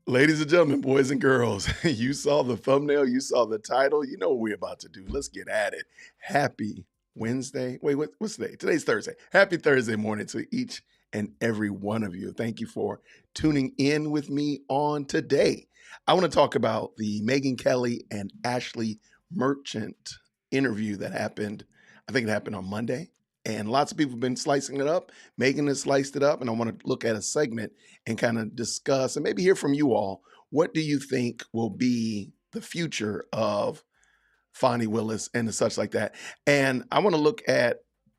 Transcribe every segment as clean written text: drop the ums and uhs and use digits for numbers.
Ladies and gentlemen, boys and girls, you saw the thumbnail, you saw the title, you know what we're about to do. Let's get at it. Happy Wednesday. Wait, what's today? Today's Thursday. Happy Thursday morning to each and every one of you. Thank you for tuning in with me on today. I want to talk about the Megyn Kelly and Ashley Merchant interview that happened. I think it happened on Monday. And lots of people have been slicing it up. Megan has sliced it up. And I want to look at a segment and kind of discuss and maybe hear from you all. What do you think will be the future of Fani Willis and such like that? And I want to look at,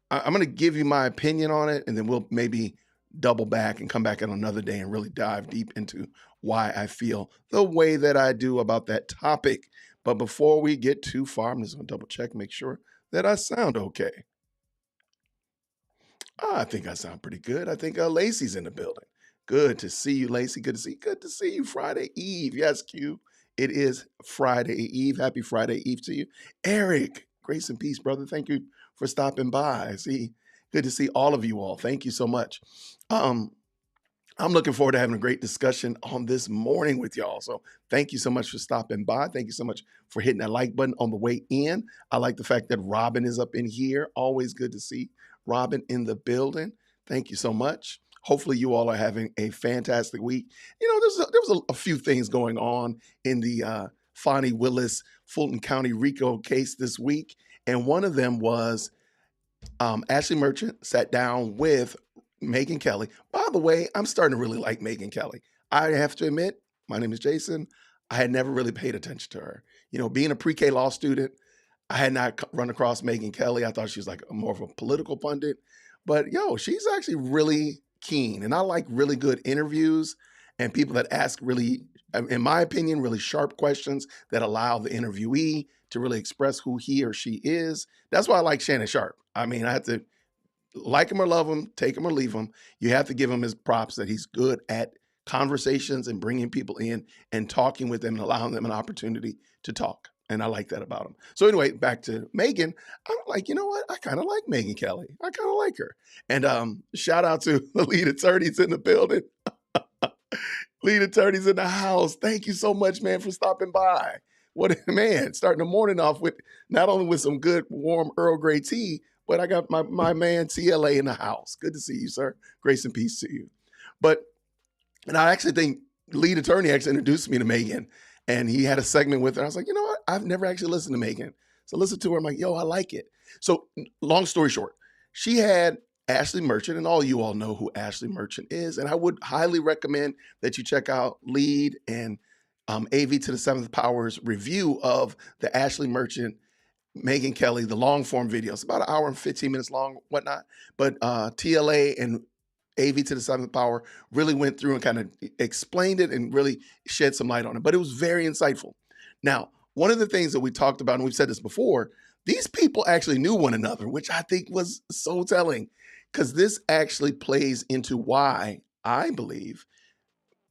I'm going to give you my opinion on it, and then we'll maybe double back and come back on another day and really dive deep into why I feel the way that I do about that topic. But before we get too far, I'm just going to double check, make sure that I sound okay. I think I sound pretty good. I think Lacey's in the building. Good to see you, Lacey. Good to see you. Good to see you. Friday Eve. Yes, Q. It is Friday Eve. Happy Friday Eve to you. Eric, grace and peace, brother. Thank you for stopping by. Good to see all of you all. Thank you so much. I'm looking forward to having a great discussion on this morning with y'all. So thank you so much for stopping by. Thank you so much for hitting that like button on the way in. I like the fact that Robin is up in here. Always good to see Robin in the building. Thank you so much. Hopefully you all are having a fantastic week. You know, there was a few things going on in the Fani Willis Fulton County RICO case this week. And one of them was Ashley Merchant sat down with Megyn Kelly. By the way, I'm starting to really like Megyn Kelly. I have to admit, my name is Jason. I had never really paid attention to her. You know, being a pre-K law student, I had not run across Megyn Kelly. I thought she was like more of a political pundit. But she's actually really keen. And I like really good interviews and people that ask really, in my opinion, really sharp questions that allow the interviewee to really express who he or she is. That's why I like Shannon Sharp. I mean, I have to like him or love him, take him or leave him. You have to give him his props that he's good at conversations and bringing people in and talking with them and allowing them an opportunity to talk. And I like that about him. So anyway, back to Megyn. I'm like, you know what? I kind of like Megyn Kelly. I kind of like her. And shout out to the lead attorneys in the building. Lead attorneys in the house. Thank you so much, man, for stopping by. What a man, starting the morning off with not only with some good warm Earl Grey tea, but I got my man TLA in the house. Good to see you, sir. Grace and peace to you. And I actually think lead attorney actually introduced me to Megyn, and he had a segment with her. I was like, you know what? I've never actually listened to Megyn. So listen to her. I'm like, I like it. So long story short, she had Ashley Merchant, and all you all know who Ashley Merchant is. And I would highly recommend that you check out Lead and AV to the Seventh Power's review of the Ashley Merchant, Megyn Kelly, the long form videos, about an hour and 15 minutes long, whatnot. But TLA and AV to the Seventh Power really went through and kind of explained it and really shed some light on it. But it was very insightful. Now, one of the things that we talked about, and we've said this before, these people actually knew one another, which I think was so telling, because this actually plays into why I believe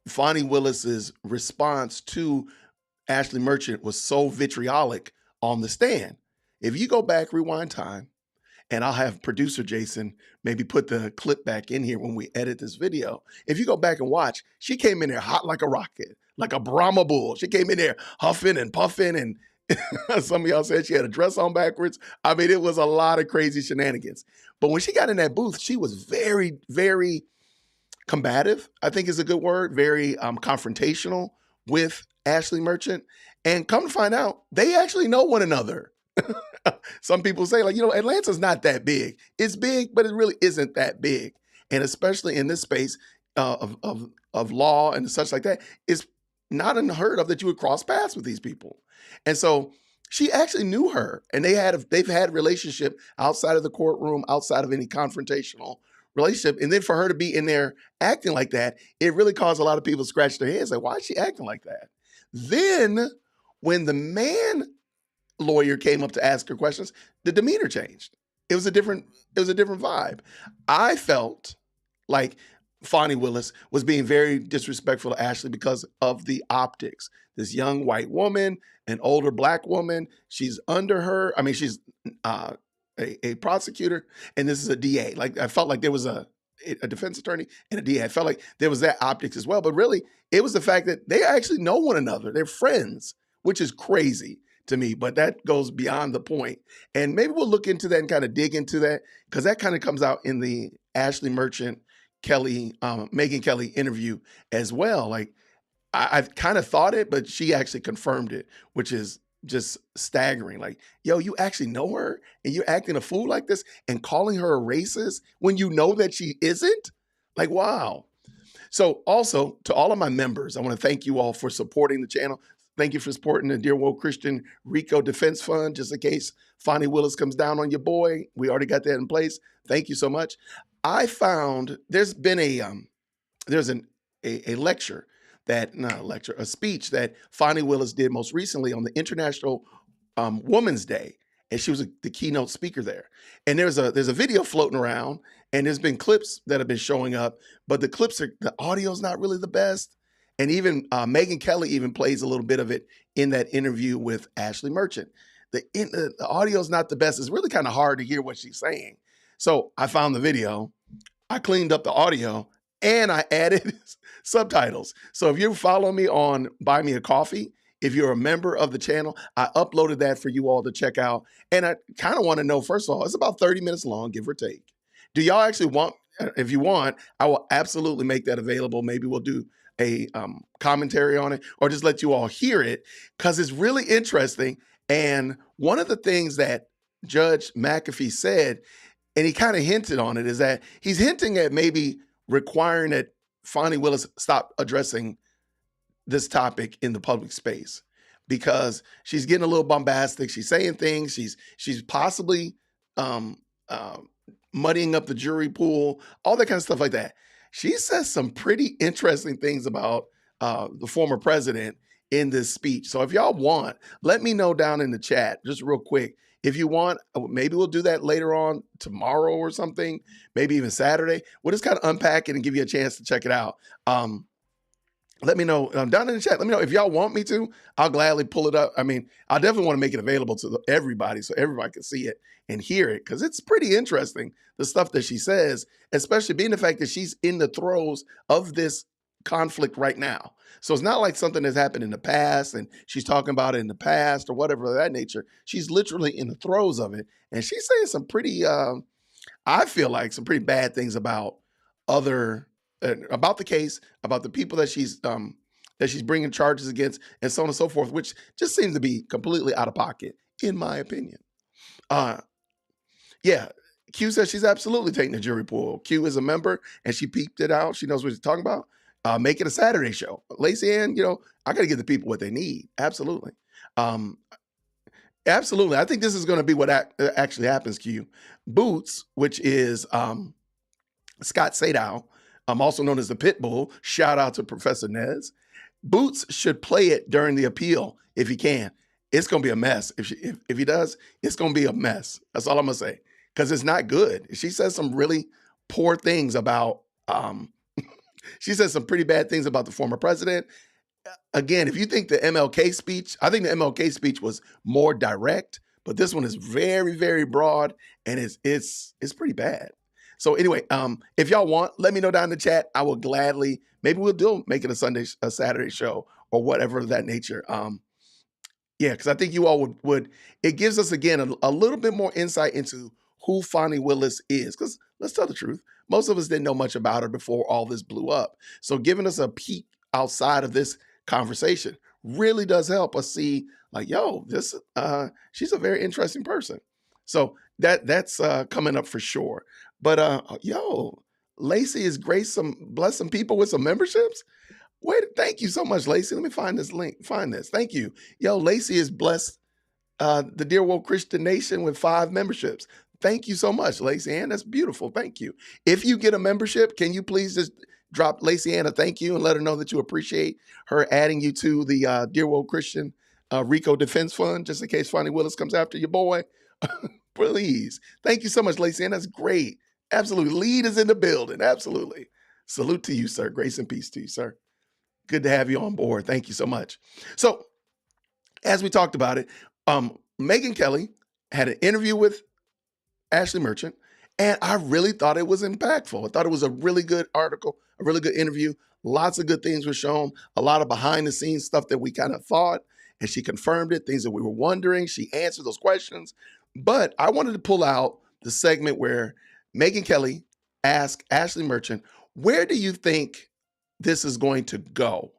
Fani Willis's response to Ashley Merchant was so vitriolic on the stand. If you go back, rewind time, and I'll have producer Jason maybe put the clip back in here when we edit this video. If you go back and watch, she came in there hot like a rocket, like a Brahma bull. She came in there huffing and puffing, and some of y'all said she had a dress on backwards. I mean, it was a lot of crazy shenanigans. But when she got in that booth, she was very, very combative, I think is a good word, very confrontational with Ashley Merchant. And come to find out, they actually know one another. Some people say, like, Atlanta's not that big. It's big, but it really isn't that big. And especially in this space of law and such like that, it's not unheard of that you would cross paths with these people. And so she actually knew her, and they've had a relationship outside of the courtroom, outside of any confrontational relationship. And then for her to be in there acting like that, it really caused a lot of people to scratch their heads like, why is she acting like that? Then when the man lawyer came up to ask her questions, the demeanor changed. It was a different vibe. I felt like Fani Willis was being very disrespectful to Ashley because of the optics. This young white woman, an older black woman, she's under her. I mean, she's a prosecutor, and this is a DA. Like, I felt like there was a a defense attorney and a DA. I felt like there was that optics as well, but really it was the fact that they actually know one another. They're friends, which is crazy to me, but that goes beyond the point. And maybe we'll look into that and kind of dig into that, because that kind of comes out in the Ashley Merchant Kelly, Megyn Kelly interview as well. Like I kind of thought it, but she actually confirmed it, which is just staggering. Like, yo, you actually know her and you're acting a fool like this and calling her a racist when you know that she isn't? Like, wow. So also to all of my members, I want to thank you all for supporting the channel. Thank you for supporting the Dear Woke Christian RICO Defense Fund, just in case Fani Willis comes down on your boy. We already got that in place. Thank you so much. I found there's been a lecture that, not a lecture, a speech that Fani Willis did most recently on the International Women's Day, and she was the keynote speaker there. And there's a video floating around, and there's been clips that have been showing up, but the audio's not really the best. And even Megyn Kelly even plays a little bit of it in that interview with Ashley Merchant. The audio's not the best. It's really kind of hard to hear what she's saying. So I found the video, I cleaned up the audio, and I added subtitles. So if you follow me on Buy Me a Coffee, if you're a member of the channel, I uploaded that for you all to check out. And I kind of want to know, first of all, it's about 30 minutes long, give or take. Do y'all actually want, if you want, I will absolutely make that available. Maybe we'll do a commentary on it, or just let you all hear it, because it's really interesting. And one of the things that Judge McAfee said, and he kind of hinted on it, is that he's hinting at maybe requiring that Fani Willis stop addressing this topic in the public space, because she's getting a little bombastic. She's saying things. She's possibly muddying up the jury pool, all that kind of stuff like that. She says some pretty interesting things about the former president in this speech. So if y'all want, let me know down in the chat, just real quick. If you want, maybe we'll do that later on tomorrow or something, maybe even Saturday. We'll just kind of unpack it and give you a chance to check it out. Let me know down in the chat. Let me know if y'all want me to. I'll gladly pull it up. I mean, I definitely want to make it available to everybody so everybody can see it and hear it, because it's pretty interesting, the stuff that she says, especially being the fact that she's in the throes of this conflict right now. So it's not like something that's happened in the past and she's talking about it in the past or whatever of that nature. She's literally in the throes of it. And she's saying some pretty, I feel like some pretty bad things about about the case, about the people that she's bringing charges against, and so on and so forth, which just seems to be completely out of pocket, in my opinion. Yeah, Q says she's absolutely taking the jury pool. Q is a member, and she peeped it out. She knows what she's talking about. Make it a Saturday show. Lacey Ann, I got to give the people what they need. Absolutely. Absolutely. I think this is going to be what actually happens, Q. Boots, which is Scott Sadow, also known as the Pitbull. Shout out to Professor Nez. Boots should play it during the appeal if he can. It's going to be a mess. If he does, it's going to be a mess. That's all I'm going to say, because it's not good. She says some really poor things about, she says some pretty bad things about the former president. Again, if you think the MLK speech, I think the MLK speech was more direct, but this one is very, very broad, and it's pretty bad. So anyway, if y'all want, let me know down in the chat. I will gladly, maybe we'll make it a Saturday show or whatever of that nature. Yeah, because I think you all would, it gives us, again, a little bit more insight into who Fani Willis is. Because let's tell the truth, most of us didn't know much about her before all this blew up. So giving us a peek outside of this conversation really does help us see, like, yo, she's a very interesting person. So that's coming up for sure. But yo, Lacey has blessed some people with some memberships. Wait, thank you so much, Lacey. Let me find this link. Find this. Thank you. Yo, Lacey has blessed the Dear Woke Christian Nation with 5 memberships. Thank you so much, Lacey Ann. That's beautiful. Thank you. If you get a membership, can you please just drop Lacey Ann a thank you and let her know that you appreciate her adding you to the Dear Woke Christian RICO Defense Fund, just in case Fani Willis comes after your boy. Please. Thank you so much, Lacey Ann. That's great. Absolutely. Lead is in the building. Absolutely. Salute to you, sir. Grace and peace to you, sir. Good to have you on board. Thank you so much. So, as we talked about it, Megyn Kelly had an interview with Ashley Merchant, And I really thought it was impactful. I thought it was a really good article, a really good interview. Lots of good things were shown, a lot of behind the scenes stuff that we kind of thought, and she confirmed it, things that we were wondering. She answered those questions. But I wanted to pull out the segment where Megyn Kelly asked Ashley Merchant, where do you think this is going to go?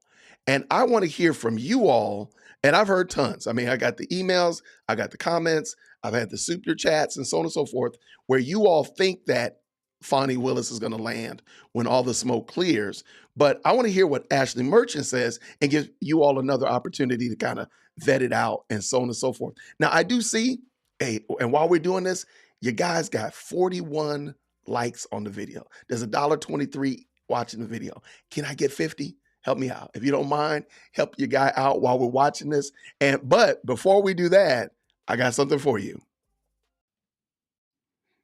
And I want to hear from you all. And I've heard tons. I mean, I got the emails, I got the comments, I've had the super chats and so on and so forth, where you all think that Fani Willis is going to land when all the smoke clears. But I want to hear what Ashley Merchant says and give you all another opportunity to kind of vet it out and so on and so forth. Now, I do see, hey, and while we're doing this, you guys got 41 likes on the video. There's $1.23 watching the video. Can I get 50? Help me out. If you don't mind, help your guy out while we're watching this. But before we do that, I got something for you.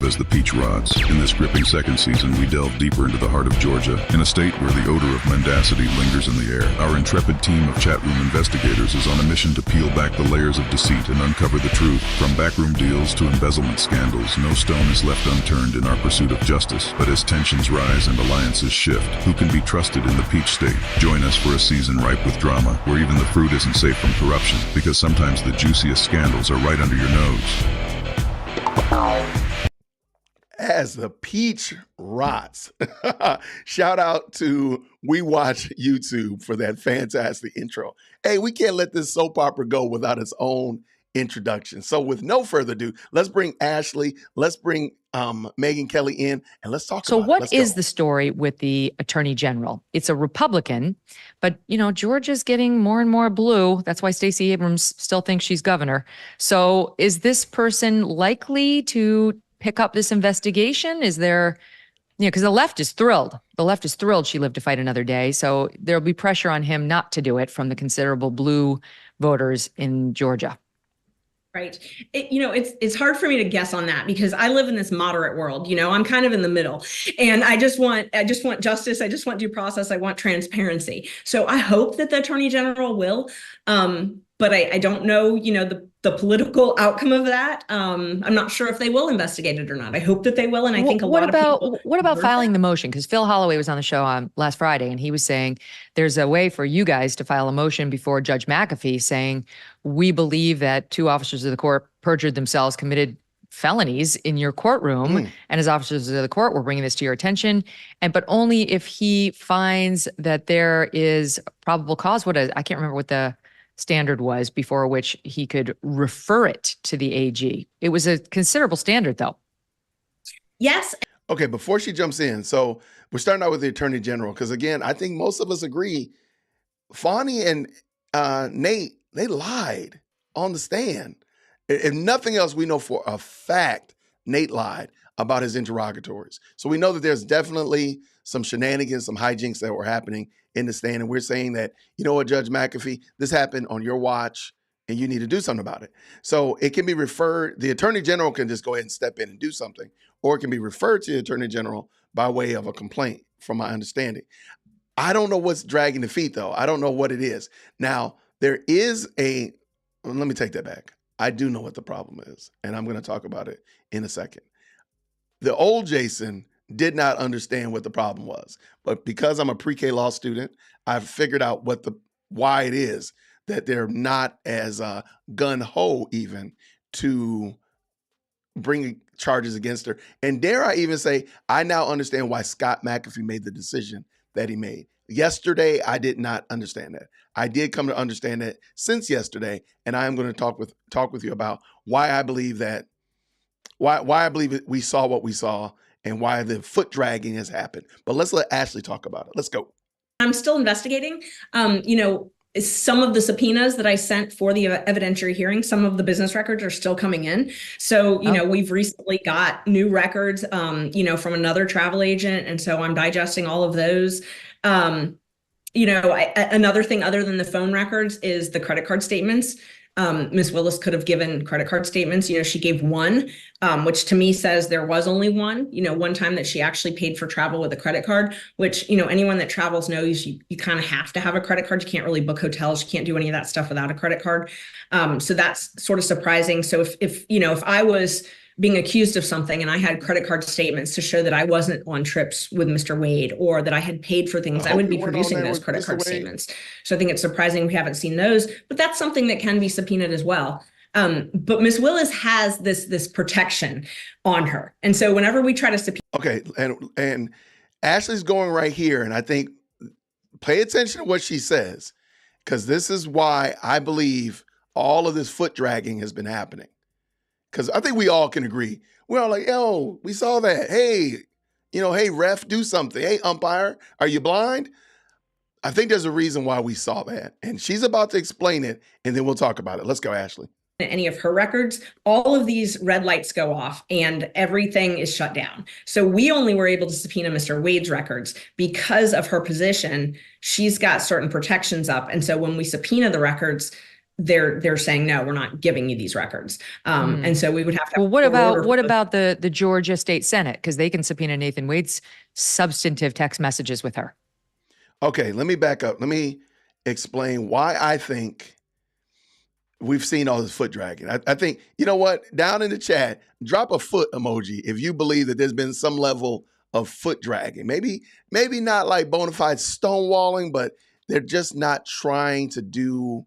As the Peach Rods. In this gripping second season, we delve deeper into the heart of Georgia, in a state where the odor of mendacity lingers in the air. Our intrepid team of chat room investigators is on a mission to peel back the layers of deceit and uncover the truth. From backroom deals to embezzlement scandals, no stone is left unturned in our pursuit of justice. But as tensions rise and alliances shift, who can be trusted in the Peach State? Join us for a season ripe with drama, where even the fruit isn't safe from corruption, because sometimes the juiciest scandals are right under your nose. As the peach rots. Shout out to We Watch YouTube for that fantastic intro. Hey, we can't let this soap opera go without its own introduction. So with no further ado, let's bring Ashley, let's bring Megyn Kelly in, and let's talk about it. So what is the story with the Attorney General? It's a Republican, but, Georgia's getting more and more blue. That's why Stacey Abrams still thinks she's governor. So is this person likely to pick up this investigation? Is there, because the left is thrilled. The left is thrilled she lived to fight another day. So there'll be pressure on him not to do it from the considerable blue voters in Georgia. Right. It's hard for me to guess on that because I live in this moderate world. I'm kind of in the middle, and I just want justice. I just want due process. I want transparency. So I hope that the Attorney General will. But I don't know, the political outcome of that. I'm not sure if they will investigate it or not. I hope that they will. And I think a lot of people. What about filing the motion? Because Phil Holloway was on the show last Friday, and he was saying there's a way for you guys to file a motion before Judge McAfee saying, we believe that 2 officers of the court perjured themselves, committed felonies in your courtroom, and as officers of the court, we're bringing this to your attention. But only if he finds that there is probable cause. I can't remember what the standard was before which he could refer it to the AG. It was a considerable standard, though. Yes. Okay, before she jumps in, so we're starting out with the Attorney General, because again, I think most of us agree, Fani and Nate, they lied on the stand. If nothing else, we know for a fact Nate lied about his interrogatories. So we know that there's definitely some shenanigans, some hijinks that were happening in the stand. And we're saying that, Judge McAfee, this happened on your watch and you need to do something about it. So it can be referred, the Attorney General can just go ahead and step in and do something, or it can be referred to the Attorney General by way of a complaint, from my understanding. I don't know what's dragging the feet, though. I don't know what it is. Now, there is let me take that back. I do know what the problem is, and I'm going to talk about it in a second. The old Jason did not understand what the problem was, but because I'm a pre-K law student, I've figured out why it is that they're not as gun-ho even to bring charges against her. And dare I even say, I now understand why Scott McAfee made the decision that he made. Yesterday, I did not understand that. I did come to understand that since yesterday, and I am going to talk with you about why I believe that, why I believe we saw what we saw, and why the foot dragging has happened. But let's let Ashley talk about it. Let's go. I'm still investigating. Some of the subpoenas that I sent for the evidentiary hearing, some of the business records are still coming in. So, we've recently got new records, from another travel agent. And so I'm digesting all of those. Another thing other than the phone records is the credit card statements. Ms. Willis could have given credit card statements. She gave one, which to me says there was only one, one time that she actually paid for travel with a credit card, which, anyone that travels knows you kind of have to have a credit card. You can't really book hotels. You can't do any of that stuff without a credit card. So that's sort of surprising. So if I was being accused of something and I had credit card statements to show that I wasn't on trips with Mr. Wade or that I had paid for things, I would be producing those credit card statements. So I think it's surprising we haven't seen those, but that's something that can be subpoenaed as well. But Miss Willis has this protection on her. And so whenever we try to subpoena. Okay, and Ashley's going right here, and I think pay attention to what she says, because this is why I believe all of this foot dragging has been happening. Because I think we all can agree. We're all like, yo, we saw that. Hey, hey, ref, do something. Hey, umpire, are you blind? I think there's a reason why we saw that. And she's about to explain it, and then we'll talk about it. Let's go, Ashley. Any of her records, all of these red lights go off and everything is shut down. So we only were able to subpoena Mr. Wade's records because of her position. She's got certain protections up. And so when we subpoena the records, they're saying, no, we're not giving you these records. And so we would have to. Well, what about the Georgia State Senate? Because they can subpoena Nathan Wade's substantive text messages with her. Okay, let me back up. Let me explain why I think we've seen all this foot dragging. I think, you know what? Down in the chat, drop a foot emoji if you believe that there's been some level of foot dragging. Maybe not like bona fide stonewalling, but they're just not trying to do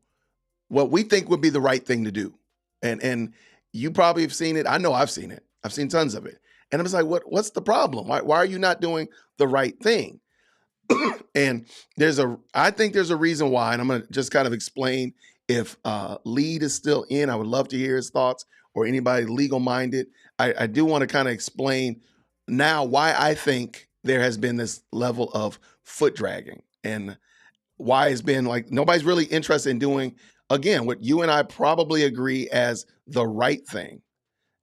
what we think would be the right thing to do. And you probably have seen it. I know I've seen it. I've seen tons of it. And I'm just like, what's the problem? Why are you not doing the right thing? And I think there's a reason why, and I'm going to just kind of explain. If Lead is still in, I would love to hear his thoughts, or anybody legal-minded. I do want to kind of explain now why I think there has been this level of foot dragging and why it's been like nobody's really interested in doing, again, what you and I probably agree as the right thing.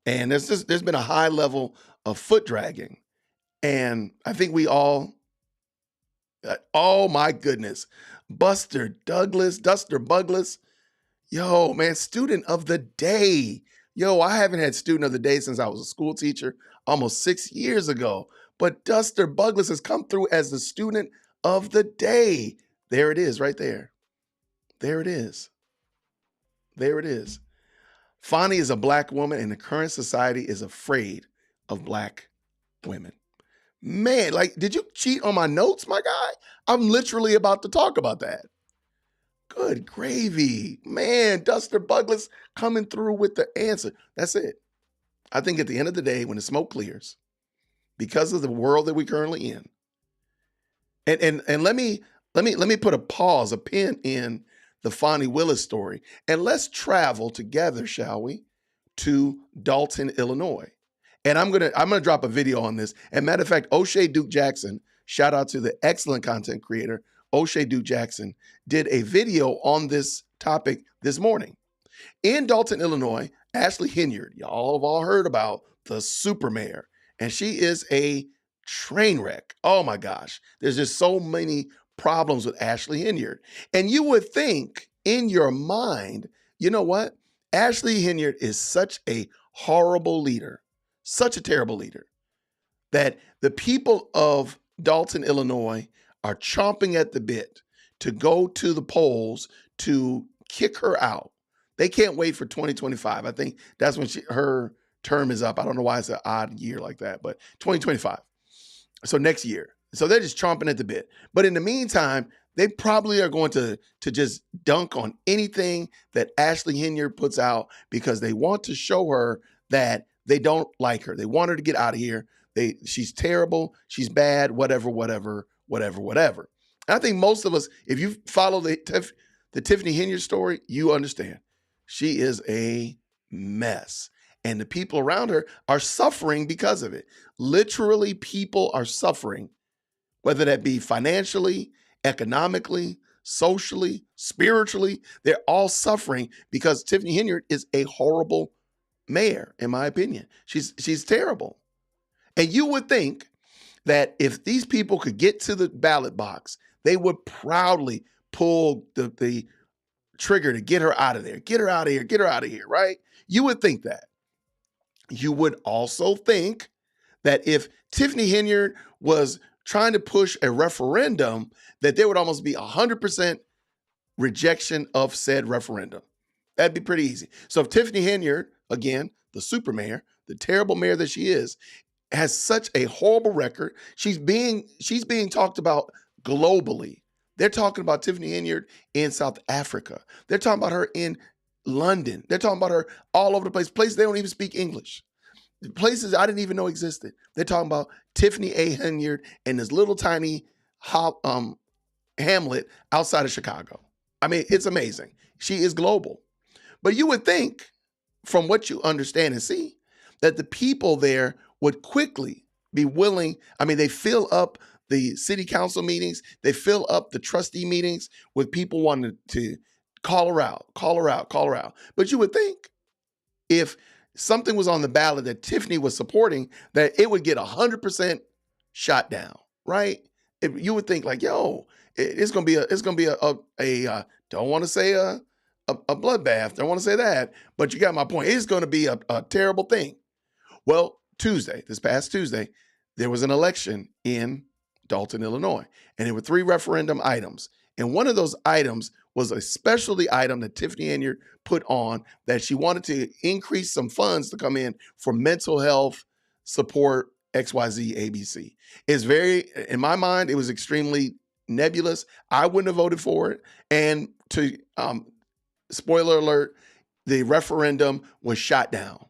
And there's been a high level of foot dragging. And I think we all, oh my goodness, Duster Buglas, yo, man, student of the day. Yo, I haven't had student of the day since I was a school teacher almost 6 years ago. But Duster Buglas has come through as the student of the day. There it is right there. There it is. There it is. Fani is a Black woman, and the current society is afraid of Black women. Man, like, did you cheat on my notes, my guy? I'm literally about to talk about that. Good gravy. Man, Duster Buglas coming through with the answer. That's it. I think at the end of the day, when the smoke clears, because of the world that we're currently in, and let me put a pin in the Fani Willis story, and let's travel together, shall we, to Dalton, Illinois. And I'm gonna drop a video on this. And matter of fact, O'Shea Duke Jackson, shout out to the excellent content creator, O'Shea Duke Jackson, did a video on this topic this morning. In Dalton, Illinois, Ashley Hinyard, y'all have all heard about the super mayor, and she is a train wreck. Oh my gosh, there's just so many problems with Ashley Hinyard. And you would think in your mind, you know what? Ashley Hinyard is such a horrible leader, such a terrible leader, that the people of Dalton, Illinois are chomping at the bit to go to the polls to kick her out. They can't wait for 2025. I think that's when her term is up. I don't know why it's an odd year like that, but 2025. So next year. So they're just chomping at the bit. But in the meantime, they probably are going to just dunk on anything that Ashley Hinyard puts out because they want to show her that they don't like her. They want her to get out of here. She's terrible. She's bad, whatever. And I think most of us, if you follow the Tiffany Hinyard story, you understand. She is a mess. And the people around her are suffering because of it. Literally, people are suffering, whether that be financially, economically, socially, spiritually. They're all suffering because Tiffany Hinyard is a horrible mayor, in my opinion. She's terrible. And you would think that if these people could get to the ballot box, they would proudly pull the trigger to get her out of there. Get her out of here. Get her out of here, right? You would think that. You would also think that if Tiffany Hinyard was trying to push a referendum, that there would almost be 100% rejection of said referendum. That'd be pretty easy. So if Tiffany Hinyard, again, the super mayor, the terrible mayor that she is, has such a horrible record. She's being talked about globally. They're talking about Tiffany Henyard in South Africa. They're talking about her in London. They're talking about her all over the place. Places they don't even speak English. Places I didn't even know existed. They're talking about Tiffany A. Henyard in this little tiny hamlet outside of Chicago. I mean, it's amazing. She is global. But you would think, from what you understand and see, that the people there would quickly be willing. I mean, they fill up the city council meetings. They fill up the trustee meetings with people wanting to call her out. But you would think if something was on the ballot that Tiffany was supporting, that it would get 100% shot down, right? You would think like, yo, it's gonna be a don't want to say a bloodbath. Don't want to say that, but you got my point. It's going to be a terrible thing. Well, this past Tuesday, there was an election in Dalton, Illinois, and there were 3 referendum items. And one of those items was a specialty item that Tiffany Henyard put on, that she wanted to increase some funds to come in for mental health support, XYZ, ABC. It's very, in my mind, it was extremely nebulous. I wouldn't have voted for it. And to spoiler alert, the referendum was shot down.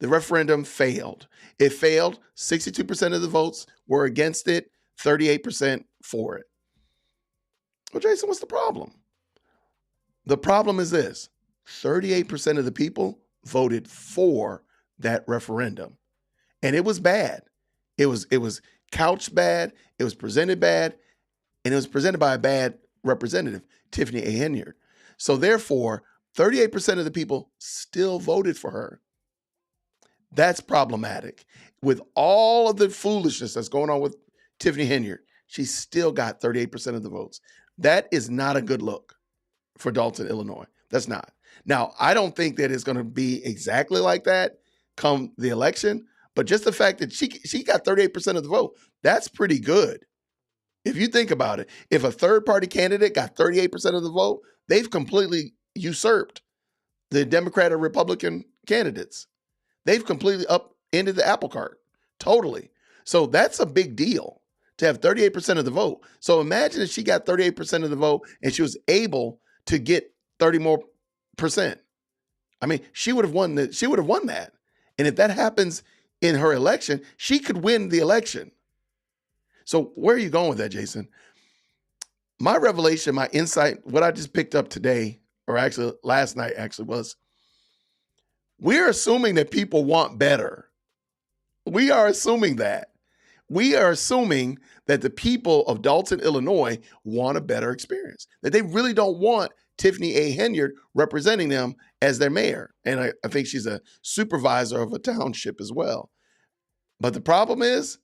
The referendum failed. It failed. 62% of the votes were against it, 38% for it. Well, Jason, what's the problem? The problem is this: 38% of the people voted for that referendum. And it was bad. It was couched bad, it was presented bad, and it was presented by a bad representative, Tiffany A. Henyard. So therefore, 38% of the people still voted for her. That's problematic. With all of the foolishness that's going on with Tiffany Henyard, she still got 38% of the votes. That is not a good look for Dalton, Illinois. That's not. Now, I don't think that it's going to be exactly like that come the election, but just the fact that she got 38% of the vote, that's pretty good. If you think about it, if a third-party candidate got 38% of the vote, they've completely usurped the Democrat or Republican candidates. They've completely upended the apple cart, totally. So that's a big deal to have 38% of the vote. So imagine if she got 38% of the vote and she was able to get 30 more percent. I mean, she would have won that. She would have won that. And if that happens in her election, she could win the election. So where are you going with that, Jason? My revelation, my insight, what I just picked up today, or actually last night was, we're assuming that people want better. We are assuming that. We are assuming that the people of Dalton, Illinois want a better experience, that they really don't want Tiffany A. Henyard representing them as their mayor. And I think she's a supervisor of a township as well. But the problem is,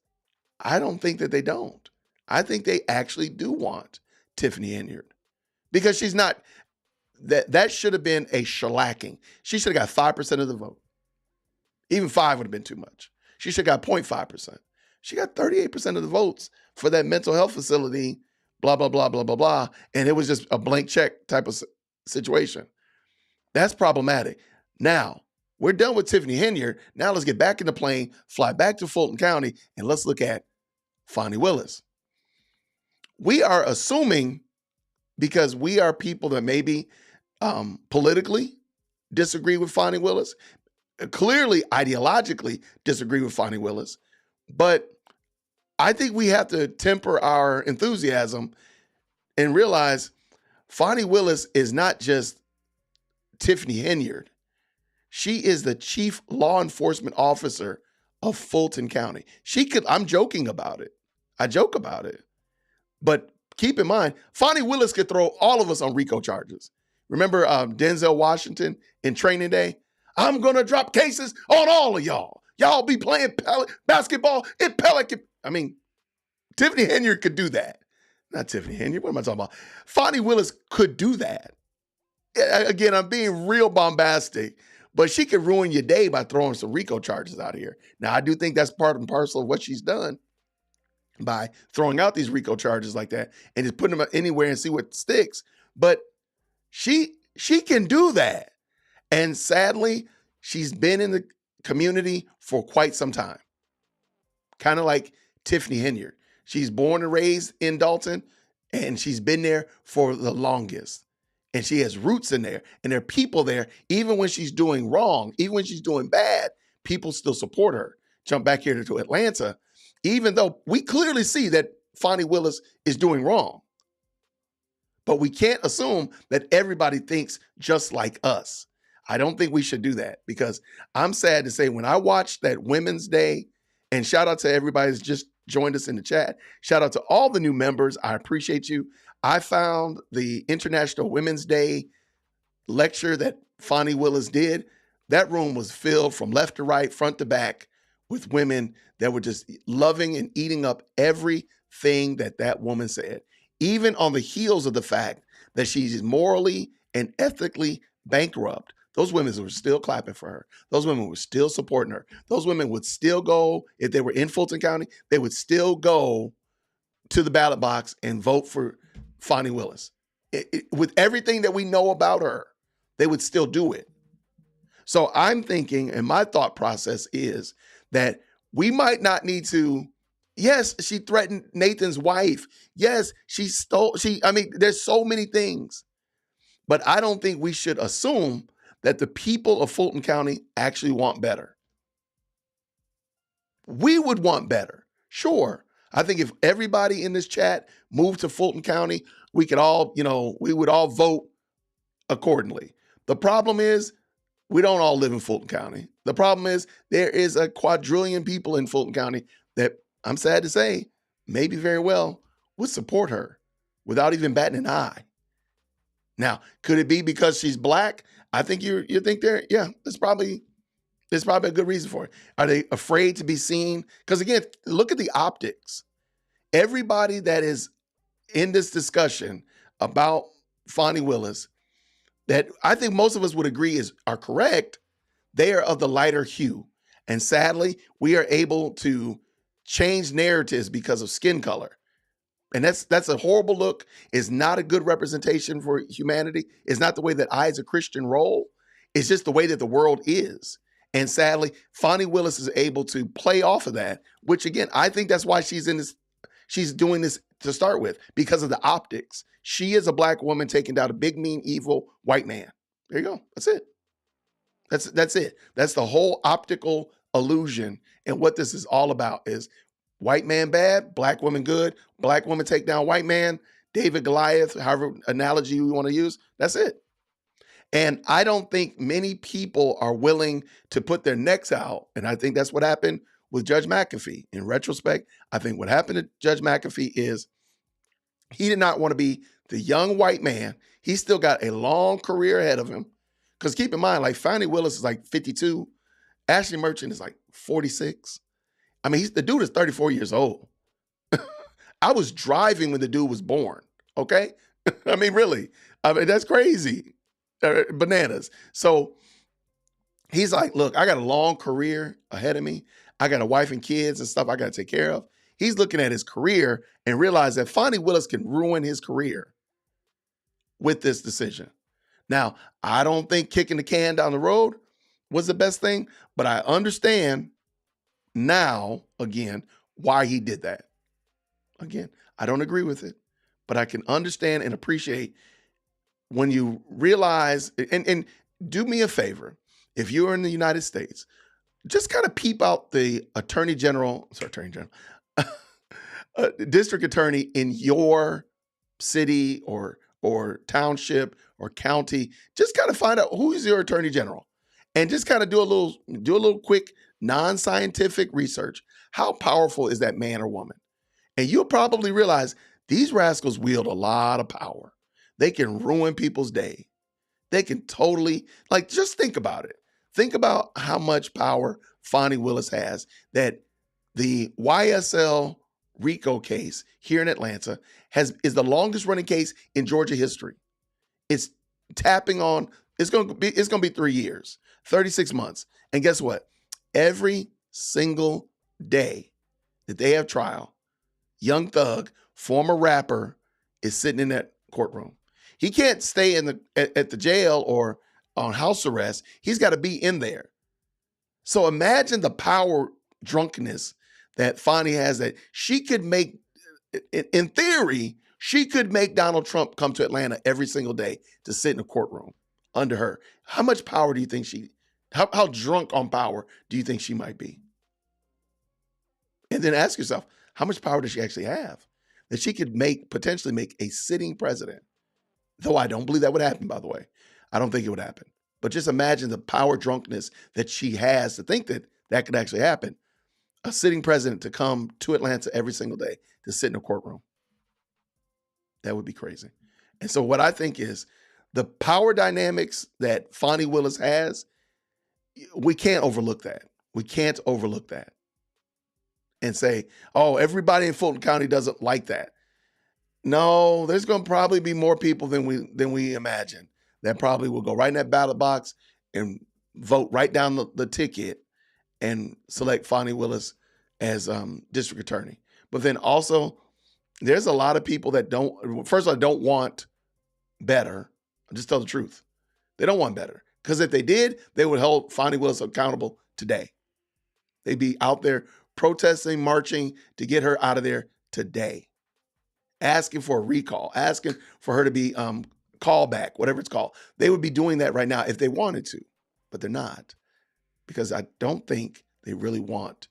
I don't think that they don't. I think they actually do want Tiffany Henyard, because she's not, that should have been a shellacking. She should have got 5% of the vote. Even 5 would have been too much. She should have got 0.5%. She got 38% of the votes for that mental health facility, blah, blah, blah, blah, blah, blah. And it was just a blank check type of situation. That's problematic. Now, we're done with Tiffany Henyard. Now let's get back in the plane, fly back to Fulton County, and let's look at Fani Willis. We are assuming, because we are people that maybe politically disagree with Fani Willis, clearly ideologically disagree with Fani Willis, but I think we have to temper our enthusiasm and realize Fani Willis is not just Tiffany Henyard. She is the chief law enforcement officer of Fulton County. I'm joking about it. I joke about it. But keep in mind, Fani Willis could throw all of us on RICO charges. Remember Denzel Washington in Training Day? I'm going to drop cases on all of y'all. Y'all be playing basketball in Pelican. I mean, Tiffany Henyard could do that. Not Tiffany Henyard. What am I talking about? Fani Willis could do that. Again, I'm being real bombastic, but she could ruin your day by throwing some RICO charges out here. Now, I do think that's part and parcel of what she's done by throwing out these RICO charges like that and just putting them anywhere and see what sticks. But she can do that. And sadly, She's been in the community for quite some time, kind of like Tiffany Henyard. She's born and raised in Dalton, and she's been there for the longest. And she has roots in there, and there are people there. Even when she's doing wrong, even when she's doing bad, people still support her. Jump back here to Atlanta, even though we clearly see that Fani Willis is doing wrong. But we can't assume that everybody thinks just like us. I don't think we should do that, because I'm sad to say when I watched that Women's Day, and shout out to everybody who's just joined us in the chat. Shout out to all the new members. I appreciate you. I found the International Women's Day lecture that Fani Willis did. That room was filled from left to right, front to back, with women that were just loving and eating up everything that woman said, even on the heels of the fact that she's morally and ethically bankrupt. Those women were still clapping for her. Those women were still supporting her. Those women would still go, if they were in Fulton County, they would still go to the ballot box and vote for Fani Willis. With everything that we know about her, they would still do it. So I'm thinking, and my thought process is that we might not need to, yes, she threatened Nathan's wife. Yes, there's so many things. But I don't think we should assume that the people of Fulton County actually want better. We would want better, sure. I think if everybody in this chat moved to Fulton County, we would all vote accordingly. The problem is we don't all live in Fulton County. The problem is there is a quadrillion people in Fulton County that, I'm sad to say, maybe very well would support her without even batting an eye. Now, could it be because she's Black? I think you think there's probably a good reason for it. Are they afraid to be seen? Because again, look at the optics. Everybody that is in this discussion about Fani Willis, that I think most of us would agree are correct, they are of the lighter hue. And sadly, we are able to change narratives because of skin color. And that's a horrible look. It's not a good representation for humanity. It's not the way that I, as a Christian, roll. It's just the way that the world is. And sadly, Fani Willis is able to play off of that, which again, I think that's why she's doing this to start with, because of the optics. She is a Black woman taking down a big, mean, evil white man. There you go. That's it. That's it. That's the whole optical illusion. And what this is all about is white man bad, Black woman good, Black woman take down white man, David Goliath, however analogy you want to use. That's it. And I don't think many people are willing to put their necks out. And I think that's what happened with Judge McAfee. In retrospect, I think what happened to Judge McAfee is he did not want to be the young white man. He still got a long career ahead of him. Because keep in mind, like Fani Willis is like 52. Ashley Merchant is like 46. I mean, the dude is 34 years old. I was driving when the dude was born, okay? I mean, really. I mean, that's crazy. Bananas. So he's like, look, I got a long career ahead of me. I got a wife and kids and stuff I got to take care of. He's looking at his career and realized that Fani Willis can ruin his career with this decision. Now, I don't think kicking the can down the road was the best thing, but I understand now, again, why he did that. Again, I don't agree with it, but I can understand and appreciate when you realize, and do me a favor, if you're in the United States, just kind of peep out the district attorney in your city or township or county. Just kind of find out who is your attorney general, and just kind of do a little quick non-scientific research. How powerful is that man or woman? And you'll probably realize these rascals wield a lot of power. They can ruin people's day. They can totally, just think about it. Think about how much power Fani Willis has, that the YSL RICO case here in Atlanta is the longest running case in Georgia history. It's it's going to be 3 years, 36 months. And guess what? Every single day that they have trial, Young Thug, former rapper, is sitting in that courtroom. He can't stay at the jail or on house arrest, he's got to be in there. So imagine the power drunkenness that Fani has, that she could make, in theory, she could make Donald Trump come to Atlanta every single day to sit in a courtroom under her. How much power do you think how drunk on power do you think she might be? And then ask yourself, how much power does she actually have? That she could potentially make a sitting president. Though I don't believe that would happen, by the way. I don't think it would happen. But just imagine the power drunkenness that she has to think that that could actually happen. A sitting president to come to Atlanta every single day to sit in a courtroom. That would be crazy. And so what I think is the power dynamics that Fani Willis has, we can't overlook that. We can't overlook that and say, oh, everybody in Fulton County doesn't like that. No, there's going to probably be more people than we imagine that probably will go right in that ballot box and vote right down the ticket and select Fani Willis as district attorney. But then also, there's a lot of people that don't want better. I'll just tell the truth. They don't want better. Because if they did, they would hold Fani Willis accountable today. They'd be out there protesting, marching to get her out of there today. Asking for a recall, asking for her to be called back, whatever it's called. They would be doing that right now if they wanted to, but they're not. Because I don't think they really want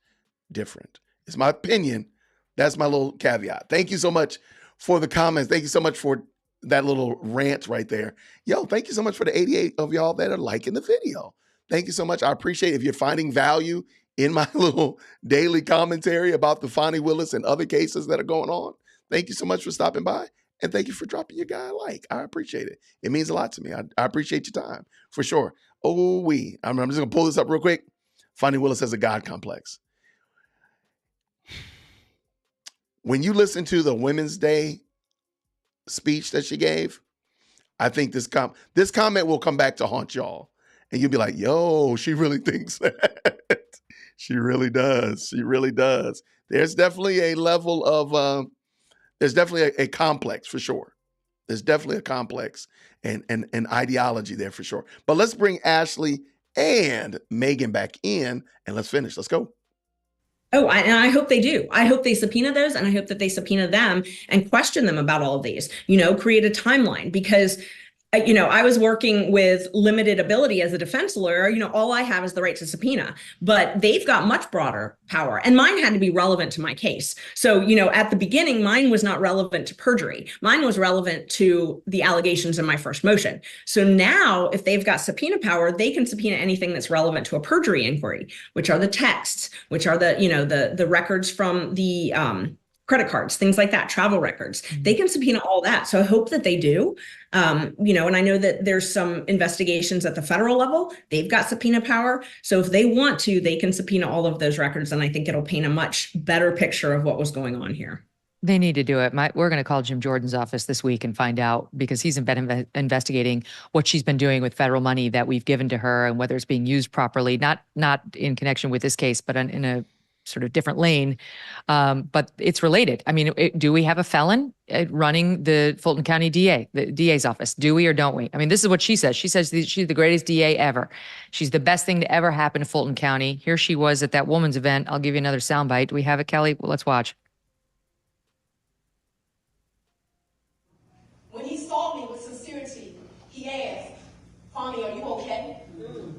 different. It's my opinion. That's my little caveat. Thank you so much for the comments. Thank you so much for that little rant right there. Yo, thank you so much for the 88 of y'all that are liking the video. Thank you so much. I appreciate it. If you're finding value in my little daily commentary about the Fani Willis and other cases that are going on, thank you so much for stopping by. And thank you for dropping your guy a like. I appreciate it. It means a lot to me. I appreciate your time, for sure. I'm just going to pull this up real quick. Fani Willis has a God complex. When you listen to the Women's Day speech that she gave, I think this comment will come back to haunt y'all. And you'll be like, yo, she really thinks that. She really does. She really does. There's definitely a level of, there's definitely a complex for sure. There's definitely a complex and an ideology there for sure. But let's bring Ashley and Megan back in and let's finish. Let's go. Oh, and I hope they do. I hope they subpoena those, and I hope that they subpoena them and question them about all of these, create a timeline, because I was working with limited ability as a defense lawyer. All I have is the right to subpoena, but they've got much broader power, and mine had to be relevant to my case. So, at the beginning, mine was not relevant to perjury. Mine was relevant to the allegations in my first motion. So now, if they've got subpoena power, they can subpoena anything that's relevant to a perjury inquiry, which are the texts, which are the records from the credit cards, things like that, travel records. They can subpoena all that. So I hope that they do. And I know that there's some investigations at the federal level. They've got subpoena power. So if they want to, they can subpoena all of those records. And I think it'll paint a much better picture of what was going on here. They need to do it. We're going to call Jim Jordan's office this week and find out, because he's been investigating what she's been doing with federal money that we've given to her and whether it's being used properly, not in connection with this case, but in a sort of different lane, but it's related. I mean, do we have a felon running the Fulton County DA, the DA's office? Do we or don't we? I mean, this is what she says. She says she's the greatest DA ever. She's the best thing to ever happen to Fulton County. Here she was at that woman's event. I'll give you another soundbite. Do we have it, Kelly? Well, let's watch. When he saw me with sincerity, he asked, "Fani, are you okay?" And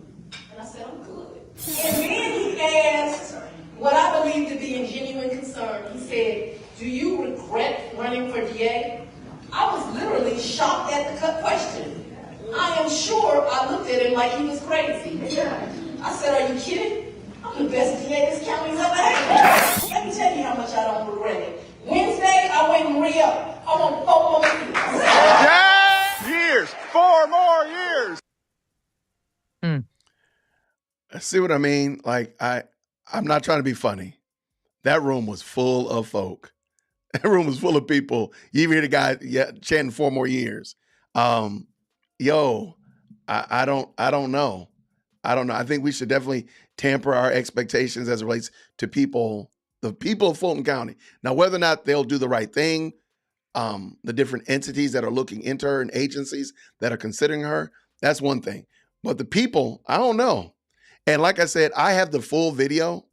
I said, "I'm good." And then he asked what I believe to be in genuine concern. He said, "Do you regret running for DA?" I was literally shocked at the question. I am sure I looked at him like he was crazy. I said, "Are you kidding? I'm the best DA this county's ever had." Let me tell you how much I don't regret it. Wednesday, I went and re-up. I want 4 more years. 4 more years. See what I mean? Like, I'm not trying to be funny. That room was full of folk. That room was full of people. You even hear the guy chanting 4 more years. I don't know. I think we should definitely temper our expectations as it relates to the people of Fulton County. Now, whether or not they'll do the right thing, the different entities that are looking into her and agencies that are considering her, that's one thing. But the people, I don't know. And like I said, I have the full video.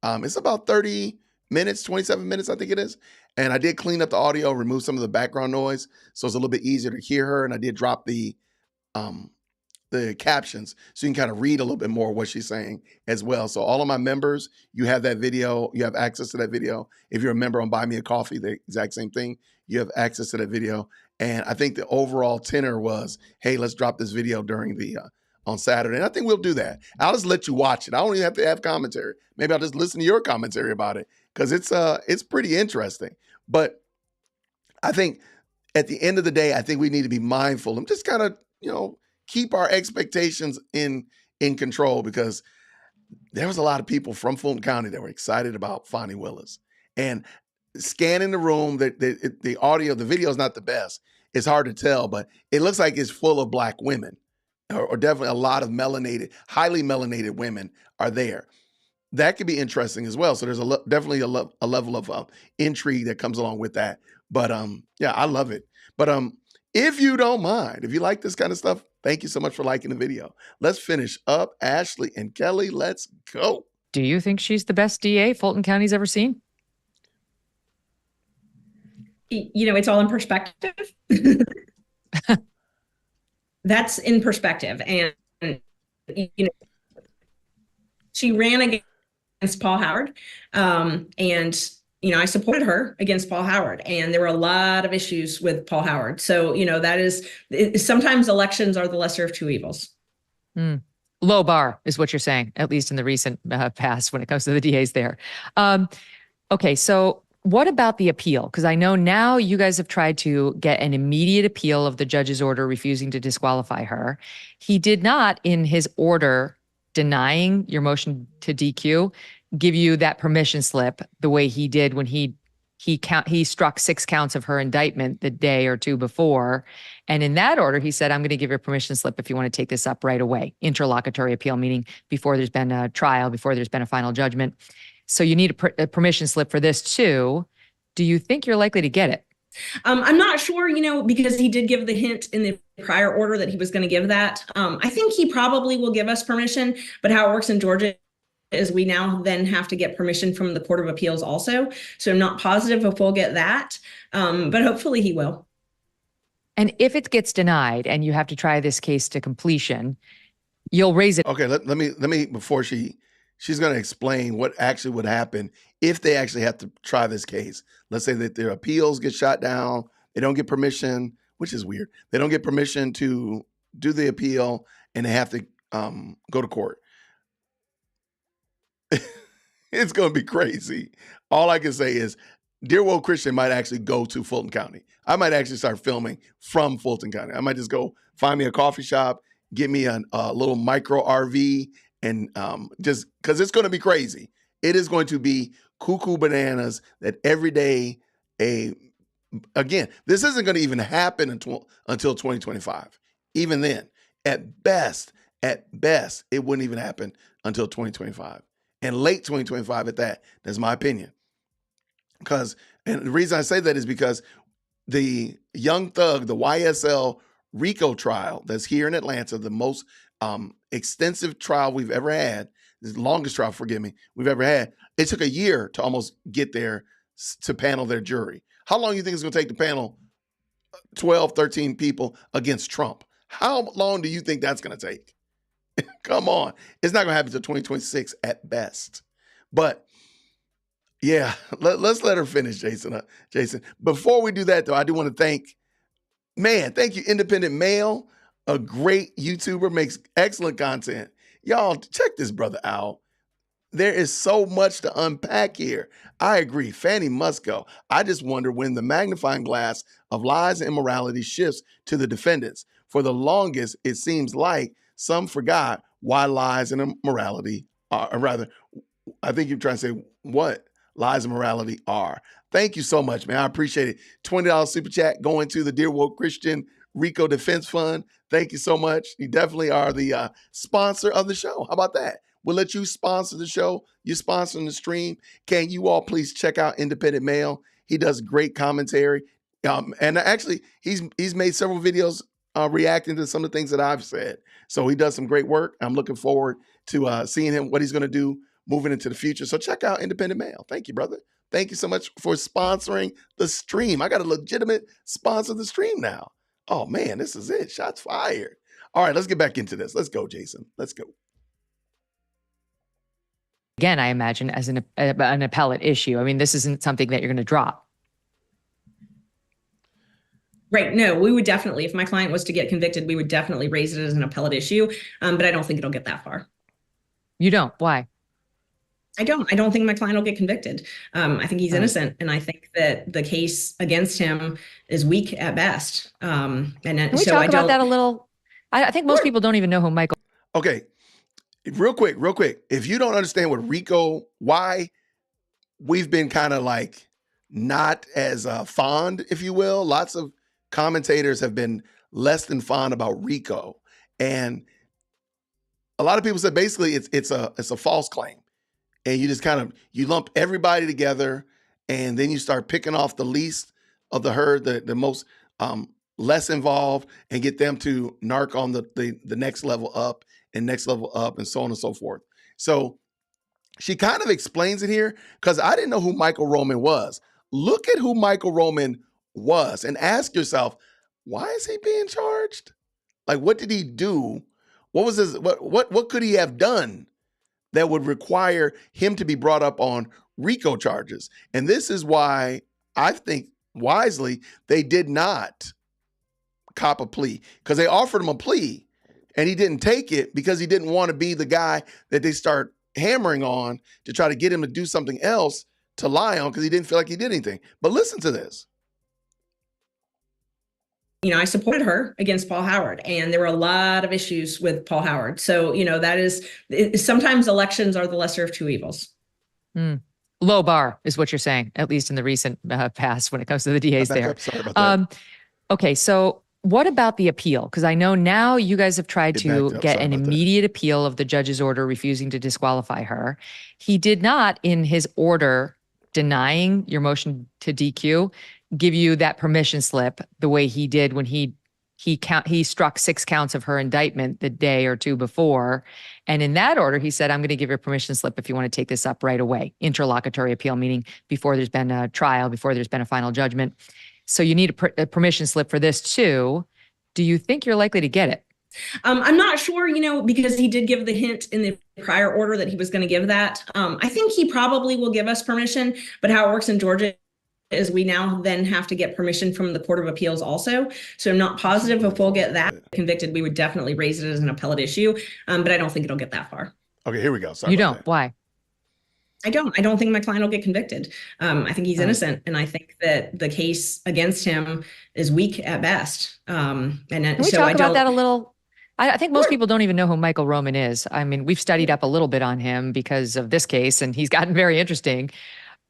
It's about 30 minutes, 27 minutes, I think it is. And I did clean up the audio, remove some of the background noise, so it's a little bit easier to hear her. And I did drop um, the captions so you can kind of read a little bit more of what she's saying as well. So all of my members, you have that video, you have access to that video. If you're a member on Buy Me a Coffee, the exact same thing. You have access to that video. And I think the overall tenor was, hey, let's drop this video during the on Saturday. And I think we'll do that. I'll just let you watch it. I don't even have to have commentary. Maybe I'll just listen to your commentary about it because it's pretty interesting. But I think at the end of the day, I think we need to be mindful and just kind of, keep our expectations in control, because there was a lot of people from Fulton County that were excited about Fani Willis. And scanning the room, the audio, the video is not the best. It's hard to tell, but it looks like it's full of Black women, or definitely a lot of highly melanated women are there. That could be interesting as well. So there's definitely a level of intrigue that comes along with that. But yeah, I love it. But if you don't mind, if you like this kind of stuff, thank you so much for liking the video. Let's finish up. Ashley and Kelly, let's go. Do you think she's the best DA Fulton County's ever seen? It's all in perspective. That's in perspective. And, she ran against Paul Howard. And I supported her against Paul Howard, and there were a lot of issues with Paul Howard. So, sometimes elections are the lesser of two evils. Low bar is what you're saying, at least in the recent past when it comes to the DAs there. Okay, so what about the appeal? Because I know now you guys have tried to get an immediate appeal of the judge's order refusing to disqualify her. He did not, in his order denying your motion to DQ, give you that permission slip the way he did when he struck 6 counts of her indictment the day or two before. And in that order, he said, I'm going to give you a permission slip if you want to take this up right away. Interlocutory appeal, meaning before there's been a trial, before there's been a final judgment. So you need a permission slip for this too. Do you think you're likely to get it? I'm not sure, because he did give the hint in the prior order that he was going to give that. I think he probably will give us permission, but how it works in Georgia is we now then have to get permission from the Court of Appeals also. So I'm not positive if we'll get that, but hopefully he will. And if it gets denied and you have to try this case to completion, you'll raise it. Okay, let me before she's going to explain what actually would happen if they actually have to try this case. Let's say that their appeals get shot down, they don't get permission, which is weird. They don't get permission to do the appeal, and they have to go to court. It's going to be crazy. All I can say is Dear Woke Christian might actually go to Fulton County. I might actually start filming from Fulton County. I might just go find me a coffee shop, get me a little micro RV, and just because it's going to be crazy. It is going to be cuckoo bananas that every day again, this isn't going to even happen until 2025. Even then, at best, it wouldn't even happen until 2025. And late 2025 at that. That's my opinion. And the reason I say that is because the Young Thug, the YSL RICO trial that's here in Atlanta, the most extensive trial we've ever had, the longest trial, forgive me, we've ever had, it took a year to almost get there to panel their jury. How long do you think it's going to take to panel 12, 13 people against Trump? How long do you think that's going to take? Come on. It's not going to happen until 2026 at best. But yeah, let's let her finish, Jason. Jason, before we do that, though, I do want to thank you, Independent Mail, a great YouTuber, makes excellent content. Y'all, check this brother out. There is so much to unpack here. I agree. Fani must go. I just wonder when the magnifying glass of lies and immorality shifts to the defendants. For the longest, it seems like some forgot why lies and immorality are, or rather, I think you're trying to say what lies and morality are. Thank you so much, man. I appreciate it. $20 super chat going to the Dear Woke Christian RICO Defense Fund. Thank you so much. You definitely are the sponsor of the show. How about that? We'll let you sponsor the show. You're sponsoring the stream. Can you all please check out Independent Mail? He does great commentary. And actually, he's made several videos reacting to some of the things that I've said. So he does some great work. I'm looking forward to seeing him, what he's going to do moving into the future. So check out Independent Mail. Thank you, brother. Thank you so much for sponsoring the stream. I got a legitimate sponsor of the stream now. Oh, man, this is it. Shots fired. All right, let's get back into this. Let's go, Jason. Let's go. Again, I imagine as an appellate issue. I mean, this isn't something that you're going to drop. Right. No, we would definitely, if my client was to get convicted, we would definitely raise it as an appellate issue. But I don't think it'll get that far. You don't? Why? I don't think my client will get convicted. I think he's innocent, and I think that the case against him is weak at best. Can we talk about that a little? I think most people don't even know who Michael. Okay, real quick. If you don't understand what RICO, why we've been kind of like not as fond, if you will. Lots of commentators have been less than fond about RICO, and a lot of people said basically it's a false claim. And you just you lump everybody together, and then you start picking off the least of the herd, the most less involved, and get them to narc on the next level up and next level up and so on and so forth. So she kind of explains it here because I didn't know who Michael Roman was. Look at who Michael Roman was and ask yourself, why is he being charged? Like, what did he do? What was his, what could he have done that would require him to be brought up on RICO charges? And this is why I think wisely they did not cop a plea, because they offered him a plea and he didn't take it because he didn't want to be the guy that they start hammering on to try to get him to do something else to lie on because he didn't feel like he did anything. But listen to this. I supported her against Paul Howard, and there were a lot of issues with Paul Howard. So, that is, sometimes elections are the lesser of two evils. Low bar is what you're saying, at least in the recent past when it comes to the DAs there. Sorry about that. Okay, so what about the appeal? Because I know now you guys have tried to get an immediate appeal of the judge's order refusing to disqualify her. He did not, in his order denying your motion to DQ, give you that permission slip the way he did when he struck 6 counts of her indictment the day or two before. And in that order, he said, I'm going to give you a permission slip if you want to take this up right away. Interlocutory appeal, meaning before there's been a trial, before there's been a final judgment. So you need a permission slip for this too. Do you think you're likely to get it? I'm not sure, because he did give the hint in the prior order that he was going to give that. I think he probably will give us permission, but how it works in Georgia is we now then have to get permission from the Court of Appeals also. So I'm not positive if we'll get that convicted. We would definitely raise it as an appellate issue, but I don't think it'll get that far. Okay, here we go. Sorry. You don't? Why? I don't think my client will get convicted. I think he's innocent, and I think that the case against him is weak at best. Can we talk about that a little? I think most people don't even know who Michael Roman is. I mean, we've studied up a little bit on him because of this case, and he's gotten very interesting.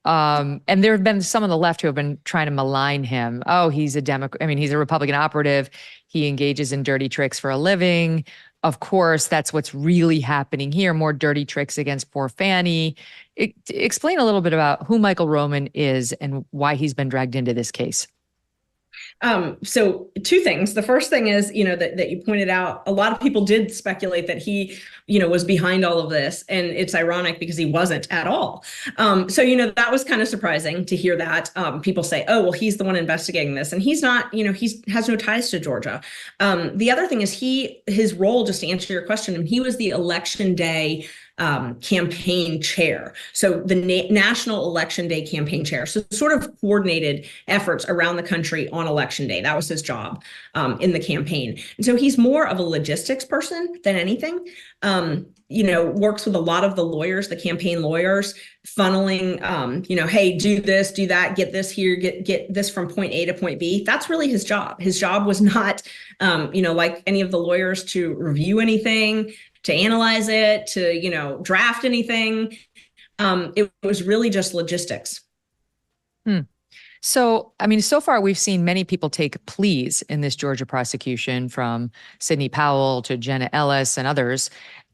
And there have been some on the left who have been trying to malign him. Oh, he's a Democrat. I mean, he's a Republican operative. He engages in dirty tricks for a living. Of course, that's what's really happening here. More dirty tricks against poor Fani. Explain a little bit about who Michael Roman is and why he's been dragged into this case. So 2 things. The first thing is, that you pointed out, a lot of people did speculate that he, was behind all of this. And it's ironic because he wasn't at all. So, that was kind of surprising to hear that. People say, oh, well, he's the one investigating this. And he's not, he has no ties to Georgia. The other thing is his role, just to answer your question, he was the election day campaign chair. So the National Election Day campaign chair. So sort of coordinated efforts around the country on election day. That was his job in the campaign. And so he's more of a logistics person than anything. Works with a lot of the lawyers, the campaign lawyers, funneling, hey, do this, do that, get this here, get this from point A to point B. That's really his job. His job was not, like any of the lawyers, to review anything, to analyze it, to, draft anything. It was really just logistics. So, I mean, so far we've seen many people take pleas in this Georgia prosecution, from Sidney Powell to Jenna Ellis and others.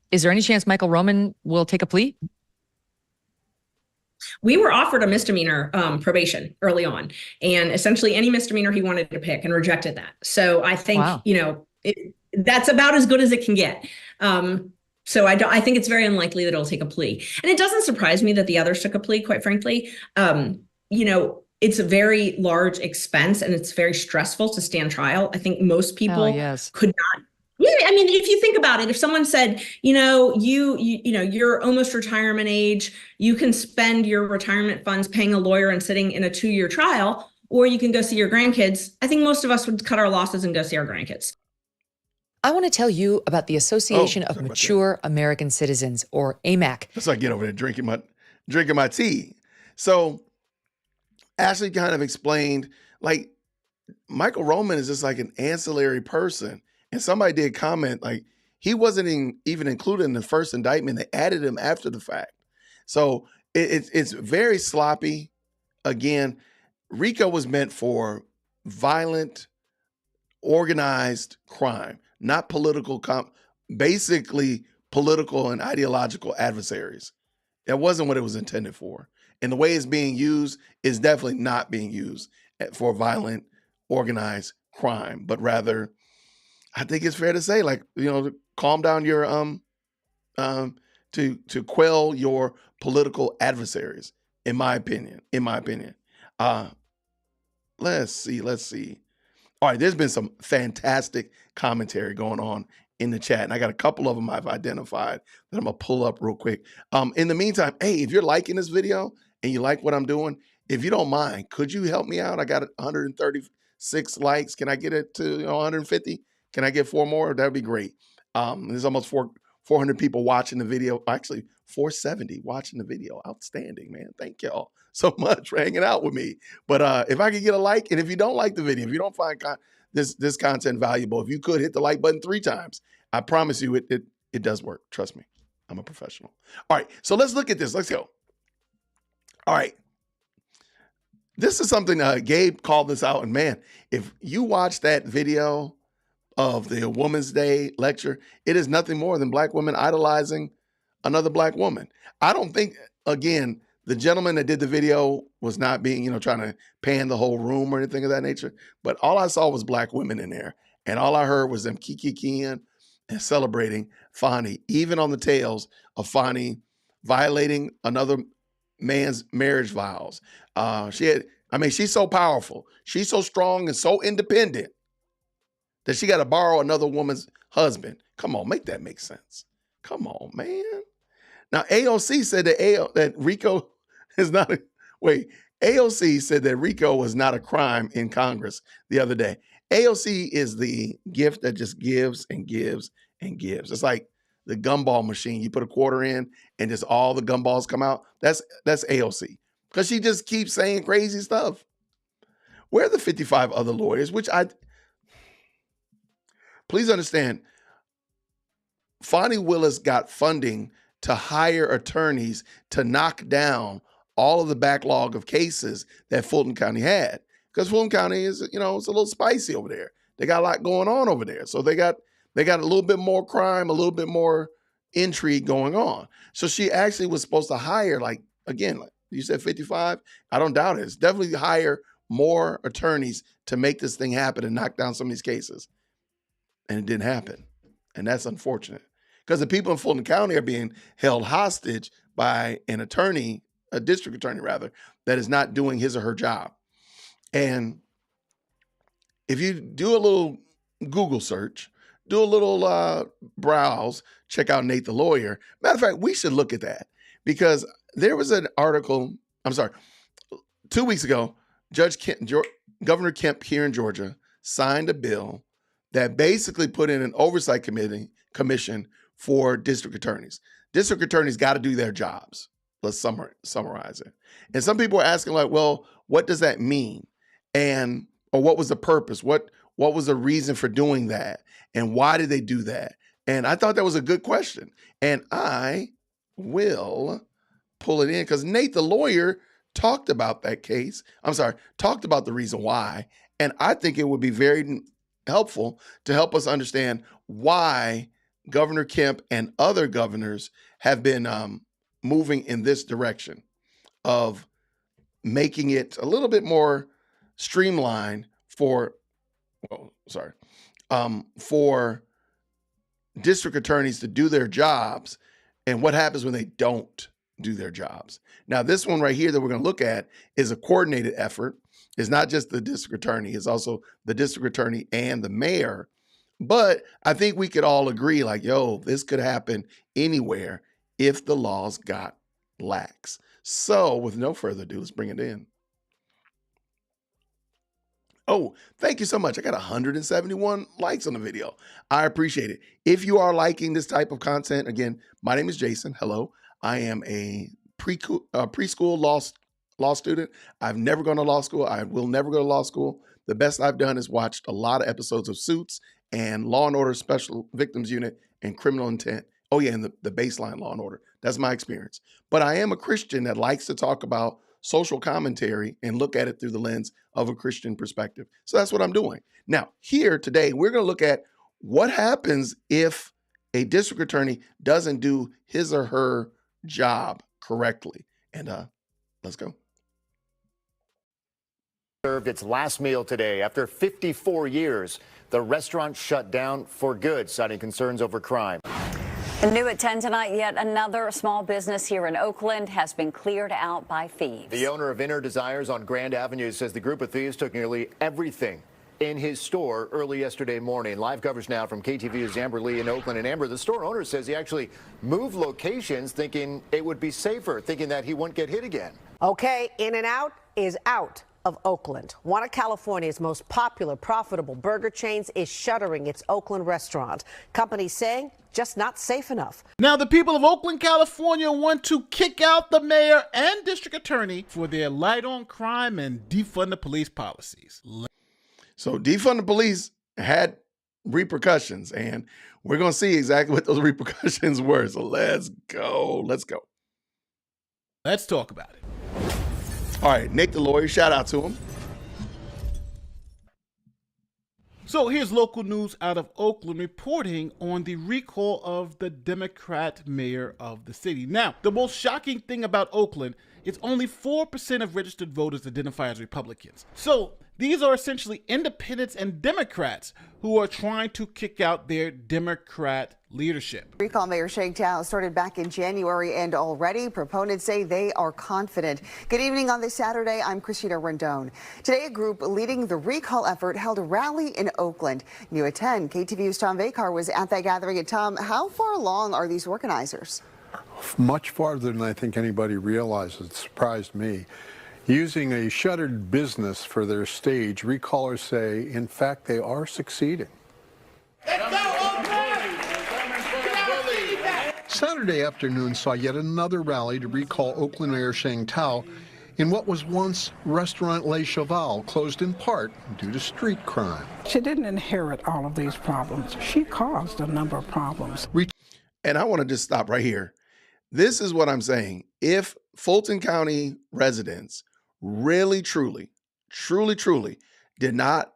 Is there any chance Michael Roman will take a plea? We were offered a misdemeanor probation early on, and essentially any misdemeanor he wanted to pick, and rejected that. So I think, Wow. that's about as good as it can get. So I think it's very unlikely that it'll take a plea. And it doesn't surprise me that the others took a plea, quite frankly. It's a very large expense, and it's very stressful to stand trial. I think most people yes. could not. Yeah, I mean, if you think about it, if someone said, you're almost retirement age, you can spend your retirement funds paying a lawyer and sitting in a 2-year trial, or you can go see your grandkids. I think most of us would cut our losses and go see our grandkids. I want to tell you about the Association of sorry about Mature American Citizens, or AMAC. That's why I get over there drinking my tea. So Ashley kind of explained, like, Michael Roman is just like an ancillary person. And somebody did comment, like, he wasn't even included in the first indictment. They added him after the fact. So it's very sloppy. Again, RICO was meant for violent, organized crime, not political, basically political and ideological adversaries. That wasn't what it was intended for. And the way it's being used is definitely not being used for violent, organized crime, but rather, I think it's fair to say, like, to calm down your to quell your political adversaries, in my opinion. Let's see. All right, there's been some fantastic commentary going on in the chat, and I got a couple of them I've identified that I'm gonna pull up real quick. In the meantime, hey, if you're liking this video and you like what I'm doing, if you don't mind, could you help me out? I got 136 likes. Can I get it to 150? Can I get 4 more? That'd be great. There's almost 400 people watching the video. Actually, 470 watching the video. Outstanding, man. Thank y'all so much for hanging out with me. But if I could get a like, and if you don't like the video, if you don't find this content valuable, if you could hit the like button 3 times, I promise you it does work. Trust me. I'm a professional. All right, so let's look at this. Let's go. All right. This is something Gabe called this out, and man, if you watch that video of the Women's Day lecture, it is nothing more than black women idolizing another black woman. I don't think, again, the gentleman that did the video was not being, trying to pan the whole room or anything of that nature, but all I saw was black women in there, and all I heard was them kikiing and celebrating Fani, even on the tails of Fani violating another man's marriage vows. She's so powerful. She's so strong and so independent that she got to borrow another woman's husband. Come on, make that make sense. Come on, man. Now, AOC said that RICO is not AOC said that RICO was not a crime in Congress the other day. AOC is the gift that just gives and gives and gives. It's like the gumball machine. You put a quarter in and just all the gumballs come out. That's AOC, because she just keeps saying crazy stuff. Where are the 55 other lawyers, please understand, Fani Willis got funding to hire attorneys to knock down all of the backlog of cases that Fulton County had. Because Fulton County is, it's a little spicy over there. They got a lot going on over there. So they got a little bit more crime, a little bit more intrigue going on. So she actually was supposed to hire, like you said 55? I don't doubt it. It's definitely hire more attorneys to make this thing happen and knock down some of these cases. And it didn't happen. And that's unfortunate, because the people in Fulton County are being held hostage by an attorney, a district attorney rather, that is not doing his or her job. And if you do a little Google search, do a little browse, check out Nate the Lawyer. Matter of fact, we should look at that, because there was an article, 2 weeks ago, Governor Kemp here in Georgia signed a bill that basically put in an oversight commission for district attorneys. District attorneys got to do their jobs. Let's summarize it. And some people are asking, like, well, what does that mean? Or what was the purpose? What was the reason for doing that? And why did they do that? And I thought that was a good question. And I will pull it in, because Nate the Lawyer talked about that case. Talked about the reason why. And I think it would be very helpful to help us understand why Governor Kemp and other governors have been moving in this direction of making it a little bit more streamlined for district attorneys to do their jobs and what happens when they don't do their jobs. Now, this one right here that we're going to look at is a coordinated effort. It's not just the district attorney, it's also the district attorney and the mayor. But I think we could all agree, like, yo, this could happen anywhere if the laws got lax. So with no further ado, let's bring it in. Oh, thank you so much. I got 171 likes on the video. I appreciate it. If you are liking this type of content, again, my name is Jason. Hello. I am a preschool law student. I've never gone to law school. I will never go to law school. The best I've done is watched a lot of episodes of Suits and Law & Order Special Victims Unit and Criminal Intent. Oh yeah, and the baseline Law & Order. That's my experience. But I am a Christian that likes to talk about social commentary and look at it through the lens of a Christian perspective. So that's what I'm doing. Now, here today, we're going to look at what happens if a district attorney doesn't do his or her job correctly. And let's go. Served its last meal today. After 54 years, the restaurant shut down for good, citing concerns over crime. And new at 10 tonight, yet another small business here in Oakland has been cleared out by thieves. The owner of Inner Desires on Grand Avenue says the group of thieves took nearly everything in his store early yesterday morning. Live coverage now from KTVU's Amber Lee in Oakland. And Amber, the store owner says he actually moved locations thinking it would be safer, thinking that he wouldn't get hit again. Okay, In-N-Out is out of Oakland. One of California's most popular, profitable burger chains is shuttering its Oakland restaurant. Companies saying just not safe enough. Now, the people of Oakland, California want to kick out the mayor and district attorney for their light on crime and defund the police policies. So defund the police had repercussions, and we're going to see exactly what those repercussions were. So let's go. Let's go. Let's talk about it. All right, Nick the lawyer, shout out to him. So here's local news out of Oakland reporting on the recall of the Democrat mayor of the city. Now, the most shocking thing about Oakland is only 4% of registered voters identify as Republicans. So these are essentially independents and Democrats who are trying to kick out their Democrat leadership. Recall Mayor Shangtown started back in January, and already proponents say they are confident. Good evening on this Saturday. I'm Christina Rendon. Today, a group leading the recall effort held a rally in Oakland. New at 10, KTVU's Tom Vakar was at that gathering. And Tom, how far along are these organizers? Much farther than I think anybody realizes. It surprised me. Using a shuttered business for their stage, recallers say, in fact, they are succeeding. Saturday afternoon saw yet another rally to recall Oakland Mayor Shangtown in what was once Restaurant Le Cheval, closed in part due to street crime. She didn't inherit all of these problems. She caused a number of problems. And I want to just stop right here. This is what I'm saying. If Fulton County residents really, truly did not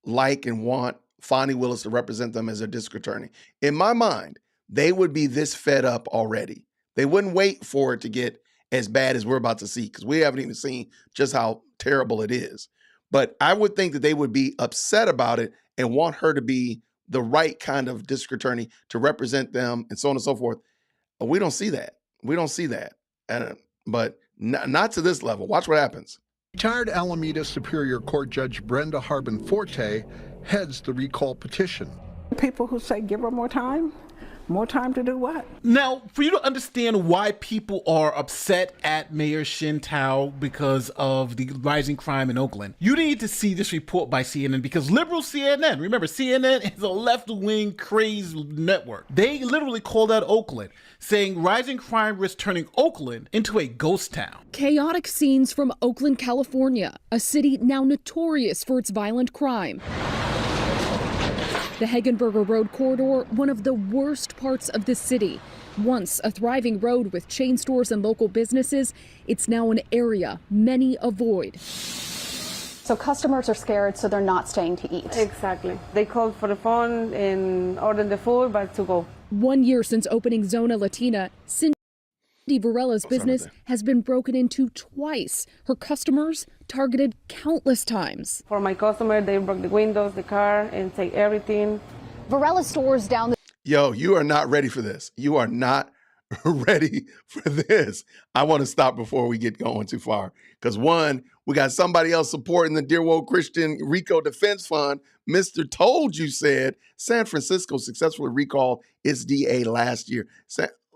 like and want Fani Willis to represent them as a district attorney, in my mind, they would be this fed up already. They wouldn't wait for it to get as bad as we're about to see, because we haven't even seen just how terrible it is. But I would think that they would be upset about it and want her to be the right kind of district attorney to represent them and so on and so forth. But we don't see that. We don't see that. But not to this level. Watch what happens. Retired Alameda Superior Court Judge Brenda Harbin Forte heads the recall petition. People who say give her more time to do what? Now, for you to understand why people are upset at Mayor Shangtown because of the rising crime in Oakland, you need to see this report by CNN, because liberal CNN, remember, CNN is a left-wing crazed network. They literally called out Oakland, saying rising crime risks turning Oakland into a ghost town. Chaotic scenes from Oakland, California, a city now notorious for its violent crime. The Hagenberger Road corridor, one of the worst parts of the city. Once a thriving road with chain stores and local businesses, it's now an area many avoid. So customers are scared, so they're not staying to eat. Exactly. They called for the phone and ordered the food, but to go. 1 year since opening Zona Latina, Varela's business has been broken into twice. Her customers targeted countless times. For my customer, they broke the windows, the car, and take everything. Varela stores down the Yo, you are not ready for this. You are not ready for this. I want to stop before we get going too far. Because one, we got somebody else supporting the Dear Woke Christian RICO Defense Fund. Mr. Told You said San Francisco successfully recalled its DA last year.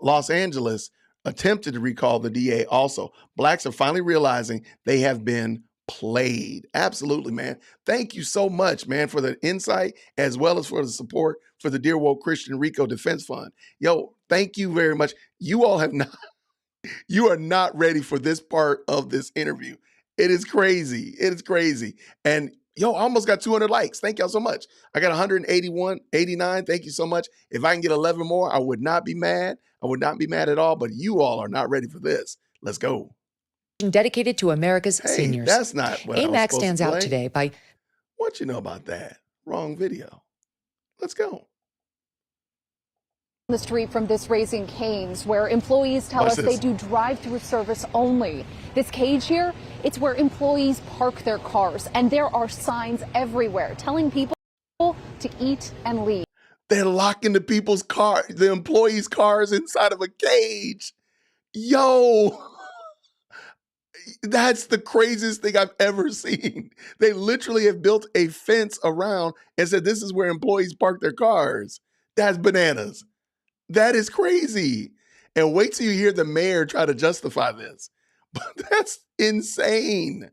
Los Angeles attempted to recall the DA also. Blacks are finally realizing they have been played. Absolutely, man. Thank you so much, man, for the insight as well as for the support for the Dear Woke Christian RICO Defense Fund. Yo, thank you very much. You all have not, you are not ready for this part of this interview. It is crazy. It is crazy. And yo, I almost got 200 likes. Thank y'all so much. I got 181, 89. Thank you so much. If I can get 11 more, I would not be mad. I would not be mad at all, but you all are not ready for this. Let's go. Dedicated to America's seniors. That's not what I was AMAC supposed stands to out play. today by... What you know about that? Wrong video. Let's go. the street from this Raising Cane's, where employees tell us they do drive-through service only. This cage here, it's where employees park their cars, and there are signs everywhere telling people to eat and leave. They're locking the employees' cars inside of a cage. Yo, that's the craziest thing I've ever seen. They literally have built a fence around and said, this is where employees park their cars. That's bananas. That is crazy. And wait till you hear the mayor try to justify this. But that's insane.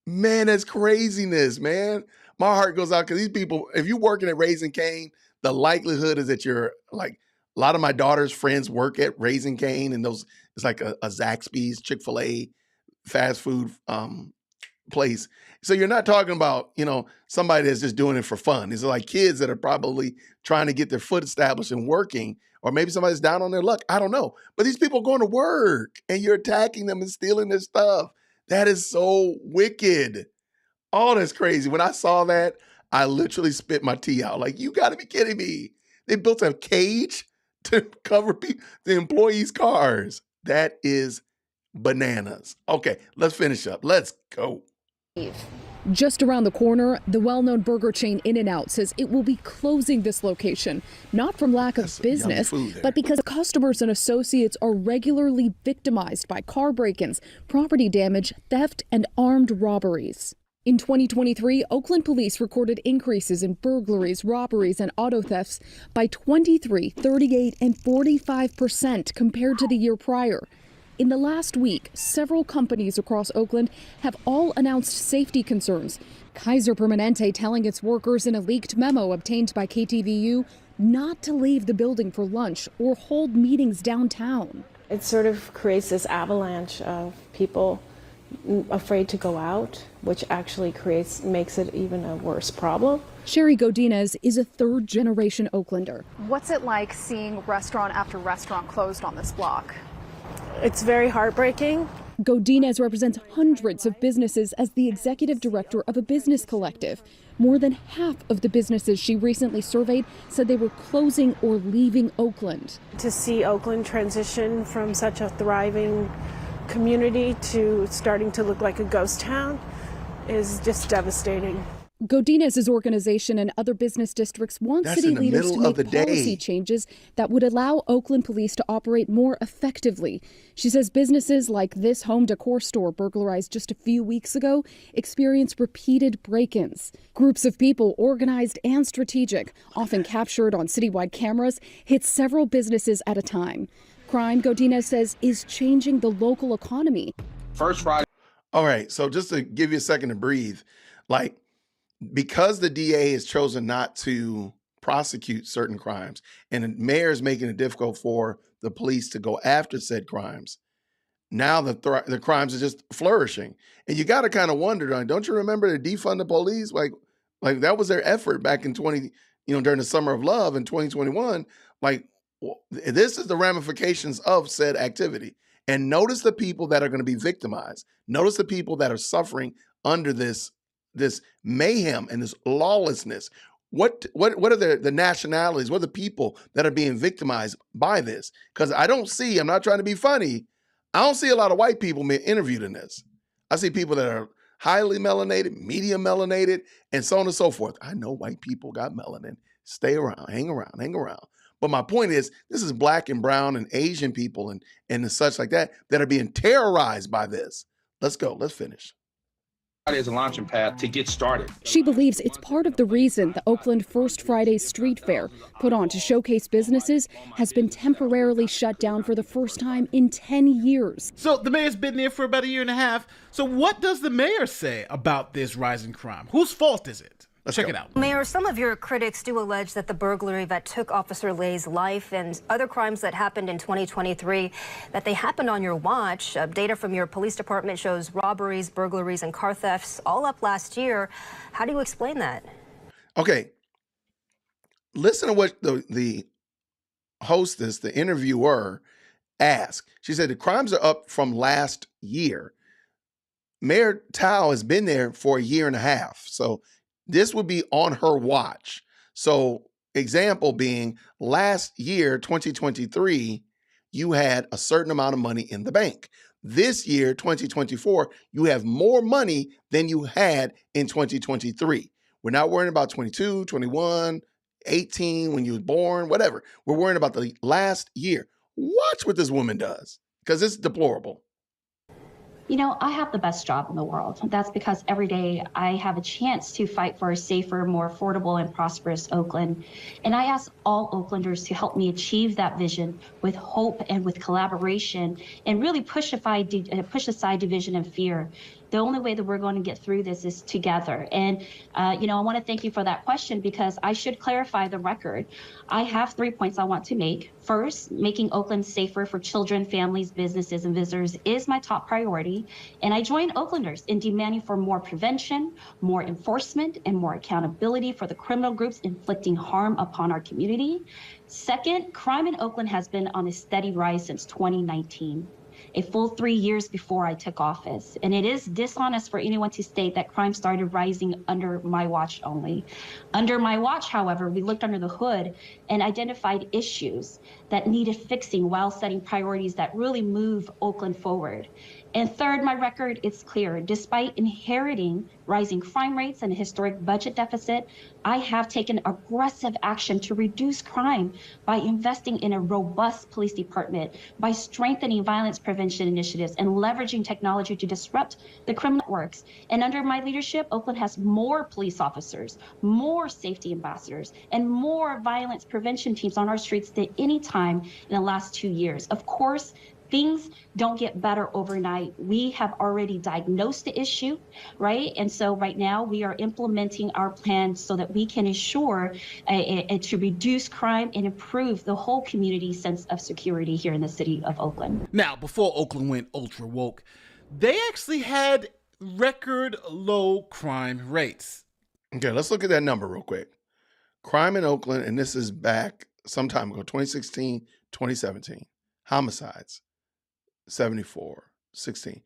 Man, that's craziness, man. My heart goes out because these people, if you're working at Raising Cane, the likelihood is that you're like, a lot of my daughter's friends work at Raising Cane, and those, it's like a Zaxby's, Chick-fil-A, fast food place. So you're not talking about, somebody that's just doing it for fun. These are like kids that are probably trying to get their foot established and working, or maybe somebody's down on their luck. I don't know. But these people are going to work and you're attacking them and stealing their stuff. That is so wicked. Oh, that's crazy. When I saw that, I literally spit my tea out. Like, you got to be kidding me. They built a cage to cover the employees' cars. That is bananas. Okay, let's finish up. Let's go. Just around the corner, the well-known burger chain In-N-Out says it will be closing this location, not from lack of business, but because customers and associates are regularly victimized by car break-ins, property damage, theft, and armed robberies. In 2023, Oakland police recorded increases in burglaries, robberies, and auto thefts by 23, 38, and 45% compared to the year prior. In the last week, several companies across Oakland have all announced safety concerns. Kaiser Permanente telling its workers in a leaked memo obtained by KTVU not to leave the building for lunch or hold meetings downtown. It sort of creates this avalanche of people afraid to go out, which actually makes it even a worse problem. Sherry Godinez is a third-generation Oaklander. What's it like seeing restaurant after restaurant closed on this block? It's very heartbreaking. Godinez represents hundreds of businesses as the executive director of a business collective. More than half of the businesses she recently surveyed said they were closing or leaving Oakland. To see Oakland transition from such a thriving community to starting to look like a ghost town is just devastating. Godinez's organization and other business districts want city leaders to make policy changes that would allow Oakland police to operate more effectively. She says businesses like this home decor store burglarized just a few weeks ago experienced repeated break-ins. Groups of people, organized and strategic, often captured on citywide cameras, hit several businesses at a time. Crime, Godinez says, is changing the local economy. First Friday. All right, so just to give you a second to breathe, because the DA has chosen not to prosecute certain crimes and the mayor is making it difficult for the police to go after said crimes, now the crimes are just flourishing. And you got to kind of wonder, don't you remember to defund the police? Like that was their effort back in during the Summer of Love in 2021. This is the ramifications of said activity. And notice the people that are going to be victimized. Notice the people that are suffering under this mayhem and this lawlessness. What are the nationalities? What are the people that are being victimized by this? Because I'm not trying to be funny, I don't see a lot of white people being interviewed in this. I see people that are highly melanated, medium melanated, and so on and so forth. I know white people got melanin. Stay around, hang around. But my point is, this is black and brown and Asian people and such like that are being terrorized by this. Let's go. Let's finish. As a launching pad to get started. She believes it's part of the reason the Oakland First Friday Street Fair, put on to showcase businesses, has been temporarily shut down for the first time in 10 years. So the mayor's been there for about a year and a half. So what does the mayor say about this rising crime? Whose fault is it? Check it out. Mayor, some of your critics do allege that the burglary that took Officer Lay's life and other crimes that happened in 2023, that they happened on your watch. Data from your police department shows robberies, burglaries, and car thefts all up last year. How do you explain that? Okay. Listen to what the hostess, the interviewer, asked. She said the crimes are up from last year. Mayor Tao has been there for a year and a half. So this would be on her watch. So example being last year, 2023, you had a certain amount of money in the bank. This year, 2024, you have more money than you had in 2023. We're not worrying about 22, 21, 18, when you were born, whatever. We're worrying about the last year. Watch what this woman does, because it's deplorable. You know, I have the best job in the world. That's because every day I have a chance to fight for a safer, more affordable, and prosperous Oakland. And I ask all Oaklanders to help me achieve that vision with hope and with collaboration, and really push aside division and fear. The only way that we're going to get through this is together. And, I want to thank you for that question, because I should clarify the record. I have 3 points I want to make. First, making Oakland safer for children, families, businesses, and visitors is my top priority. And I join Oaklanders in demanding for more prevention, more enforcement, and more accountability for the criminal groups inflicting harm upon our community. Second, crime in Oakland has been on a steady rise since 2019. A full 3 years before I took office. And it is dishonest for anyone to state that crime started rising under my watch only. Under my watch, however, we looked under the hood and identified issues that needed fixing while setting priorities that really move Oakland forward. And third, my record is clear. Despite inheriting rising crime rates and a historic budget deficit, I have taken aggressive action to reduce crime by investing in a robust police department, by strengthening violence prevention initiatives, and leveraging technology to disrupt the criminal networks. And under my leadership, Oakland has more police officers, more safety ambassadors, and more violence prevention teams on our streets than any time in the last 2 years. Of course, things don't get better overnight. We have already diagnosed the issue, right? And so right now we are implementing our plan so that we can ensure to reduce crime and improve the whole community's sense of security here in the city of Oakland. Now, before Oakland went ultra woke, they actually had record low crime rates. Okay, let's look at that number real quick. Crime in Oakland, and this is back some time ago, 2016, 2017. Homicides. 74, 16,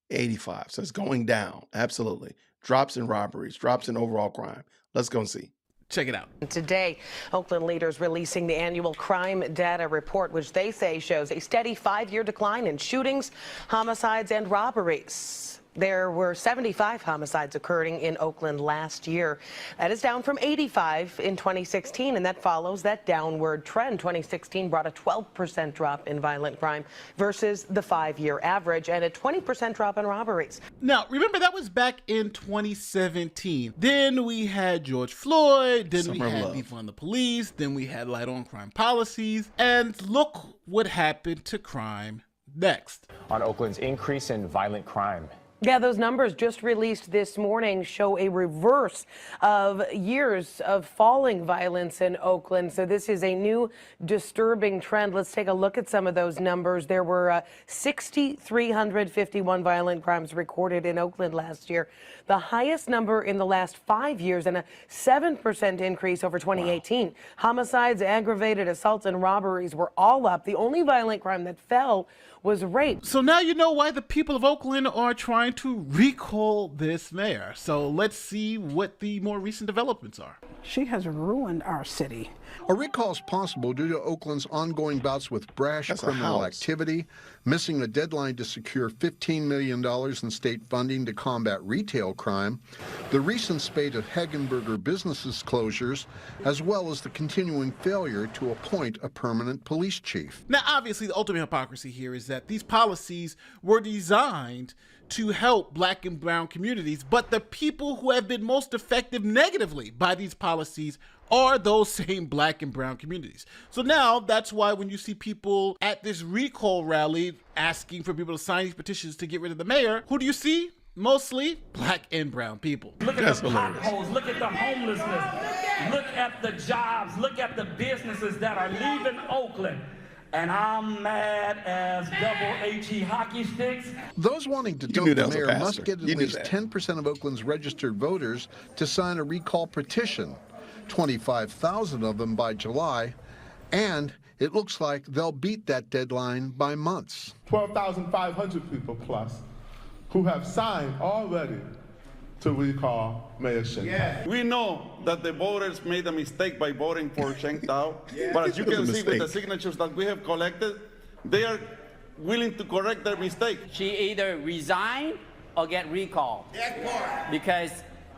85. So it's going down. Absolutely. Drops in robberies, drops in overall crime. Let's go and see. Check it out. Today, Oakland leaders releasing the annual crime data report, which they say shows a steady 5-year decline in shootings, homicides, and robberies. There were 75 homicides occurring in Oakland last year. That is down from 85 in 2016, and that follows that downward trend. 2016 brought a 12% drop in violent crime versus the 5-year average, and a 20% drop in robberies. Now, remember, that was back in 2017. Then we had George Floyd, then we had defund the police, then we had light on crime policies, and look what happened to crime next. On Oakland's increase in violent crime. Yeah, those numbers just released this morning show a reverse of years of falling violence in Oakland. So this is a new disturbing trend. Let's take a look at some of those numbers. There were 6,351 violent crimes recorded in Oakland last year, the highest number in the last 5 years, and a 7% increase over 2018. Wow. Homicides, aggravated assaults, and robberies were all up. The only violent crime that fell was rape. So now you know why the people of Oakland are trying trying to recall this mayor. So let's see what the more recent developments are. She has ruined our city. A recall is possible due to Oakland's ongoing bouts with brash criminal activity, missing a deadline to secure $15 million in state funding to combat retail crime, the recent spate of Hagenberger businesses closures, as well as the continuing failure to appoint a permanent police chief. Now, obviously, the ultimate hypocrisy here is that these policies were designed to help black and brown communities, but the people who have been most affected negatively by these policies are those same black and brown communities. So now that's why when you see people at this recall rally asking for people to sign these petitions to get rid of the mayor, who do you see? Mostly black and brown people. Look at the potholes, look at the homelessness, look at the jobs, look at the businesses that are leaving Oakland. And I'm mad as double HE hockey sticks. Those wanting to dump the mayor must get at least 10% of Oakland's registered voters to sign a recall petition, 25,000 of them by July, and it looks like they'll beat that deadline by months. 12,500 people plus who have signed already to recall Mayor Sheng. We know that the voters made a mistake by voting for Sheng Tao, but as you can see with the signatures that we have collected, they are willing to correct their mistake. She either resign or get recalled. Because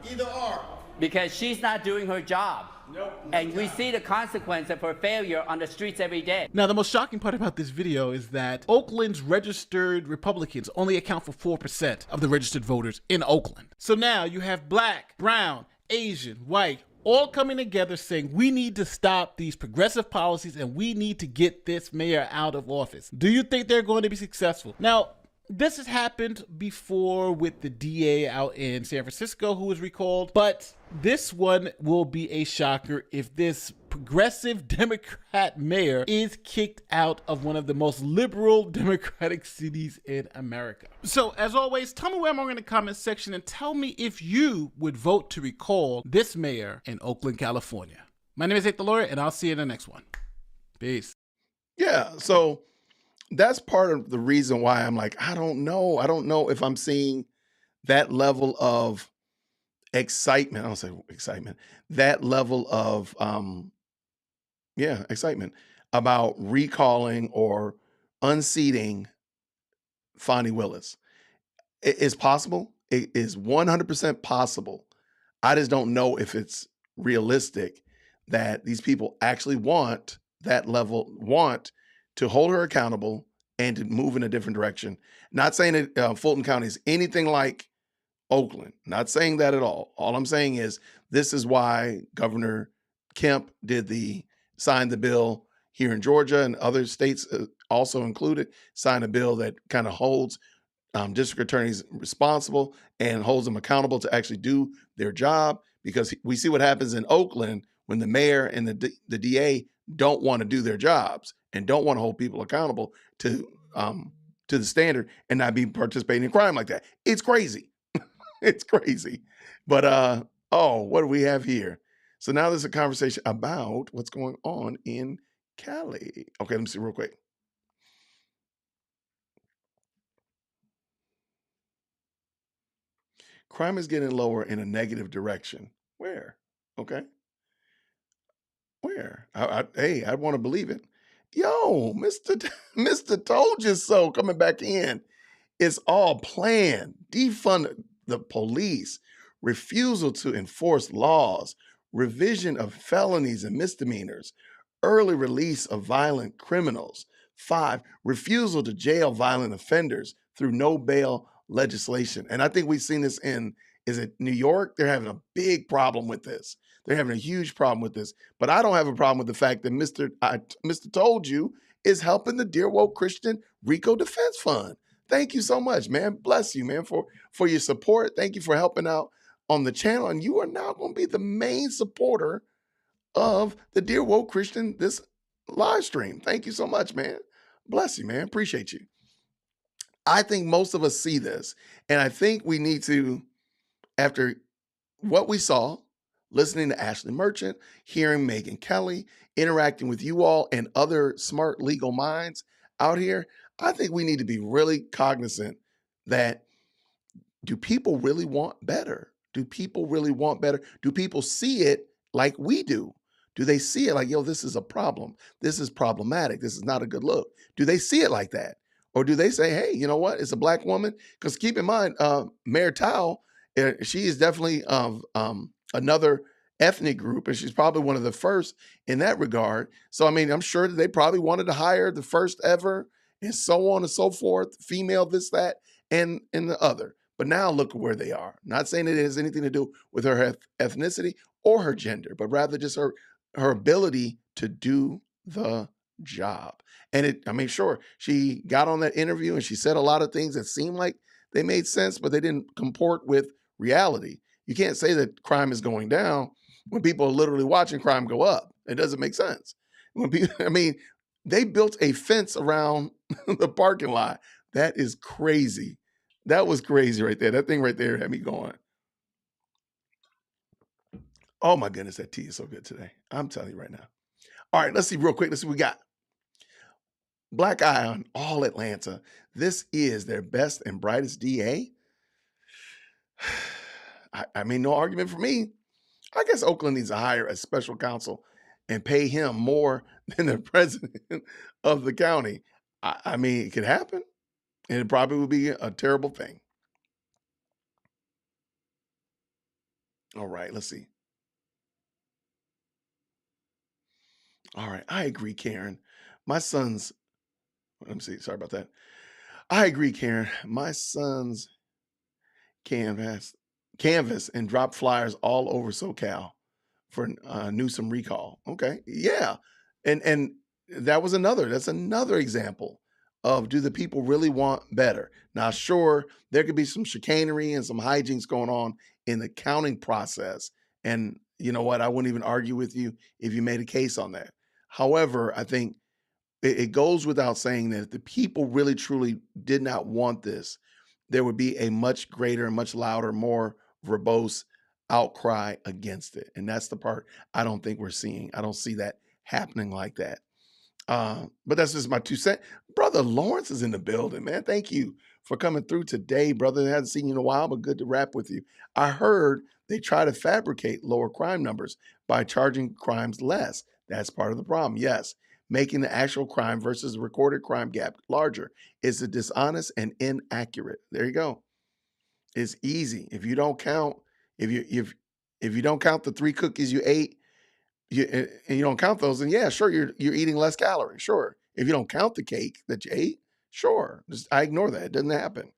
either or. Because she's not doing her job. Nope. And we see the consequence of her failure on the streets every day. Now, the most shocking part about this video is that Oakland's registered Republicans only account for 4% of the registered voters in Oakland. So now you have black, brown, Asian, white, all coming together saying we need to stop these progressive policies and we need to get this mayor out of office. Do you think they're going to be successful? Now, this has happened before with the DA out in San Francisco who was recalled, but this one will be a shocker if this progressive Democrat mayor is kicked out of one of the most liberal Democratic cities in America. So as always, tell me where I'm in the comment section and tell me if you would vote to recall this mayor in Oakland, California. My name is Nate the Lawyer, and I'll see you in the next one. Peace. Yeah, so that's part of the reason why I'm like, I don't know. I don't know if I'm seeing that level of excitement. I don't say excitement. That level of, excitement about recalling or unseating Fani Willis. It is possible. It is 100% possible. I just don't know if it's realistic that these people actually want to hold her accountable and to move in a different direction. Not saying that Fulton County is anything like Oakland. Not saying that at all. All I'm saying is this is why Governor Kemp signed the bill here in Georgia, and other states also included, signed a bill that kind of holds district attorneys responsible and holds them accountable to actually do their job, because we see what happens in Oakland when the mayor and the DA don't want to do their jobs and don't want to hold people accountable to the standard and not be participating in crime like that. It's crazy. It's crazy. But, what do we have here? So now there's a conversation about what's going on in Cali. Okay, let me see real quick. Crime is getting lower in a negative direction. Where? Okay. Where? I'd want to believe it. Yo, Mr. Told You So coming back in. It's all planned. Defund the police. Refusal to enforce laws. Revision of felonies and misdemeanors. Early release of violent criminals. 5, refusal to jail violent offenders through no bail legislation. And I think we've seen this is it New York? They're having a big problem with this. They're having a huge problem with this. But I don't have a problem with the fact that Mr. Told You is helping the Dear Woke Christian RICO Defense Fund. Thank you so much, man. Bless you, man, for your support. Thank you for helping out on the channel. And you are now going to be the main supporter of the Dear Woke Christian, this live stream. Thank you so much, man. Bless you, man. Appreciate you. I think most of us see this. And I think we need to, after what we saw, listening to Ashley Merchant, hearing Megan Kelly, interacting with you all and other smart legal minds out here, I think we need to be really cognizant that do people really want better? Do people really want better? Do people see it like we do? Do they see it like, yo, this is a problem? This is problematic. This is not a good look. Do they see it like that? Or do they say, hey, you know what? It's a black woman? Because keep in mind, Mayor Tao, she is definitely of another ethnic group, and she's probably one of the first in that regard. So, I mean, I'm sure that they probably wanted to hire the first ever and so on and so forth, female, this, that, and the other. But now look where they are. Not saying it has anything to do with her ethnicity or her gender, but rather just her ability to do the job. And I mean, sure, she got on that interview and she said a lot of things that seemed like they made sense, but they didn't comport with reality. You can't say that crime is going down when people are literally watching crime go up. It doesn't make sense. When people, I mean, they built a fence around the parking lot. That is crazy. That was crazy right there. That thing right there had me going. Oh my goodness, that tea is so good today. I'm telling you right now. All right, let's see real quick. Let's see what we got. Black eye on all Atlanta. This is their best and brightest DA. I mean, no argument for me. I guess Oakland needs to hire a special counsel and pay him more than the president of the county. I mean, it could happen, and it probably would be a terrible thing. All right, let's see. All right, I agree, Karen. My son's, let me see, sorry about that. I agree, Karen. My son's canvas and drop flyers all over SoCal for Newsom recall. Okay, yeah, and that's another example of, do the people really want better? Now, sure, there could be some chicanery and some hijinks going on in the counting process, and you know what? I wouldn't even argue with you if you made a case on that. However, I think it goes without saying that if the people really truly did not want this, there would be a much greater and much louder, more verbose outcry against it. And that's the part I don't think we're seeing. I don't see that happening like that. But that's just my 2 cents. Brother Lawrence is in the building, man. Thank you for coming through today, brother. I haven't seen you in a while, but good to rap with you. I heard they try to fabricate lower crime numbers by charging crimes less. That's part of the problem. Yes, making the actual crime versus the recorded crime gap larger is dishonest and inaccurate. There you go. It's easy. If you don't count, if you don't count the 3 cookies you ate, and you don't count those, then yeah, sure, you're eating less calories. Sure. If you don't count the cake that you ate, sure. I ignore that. It doesn't happen.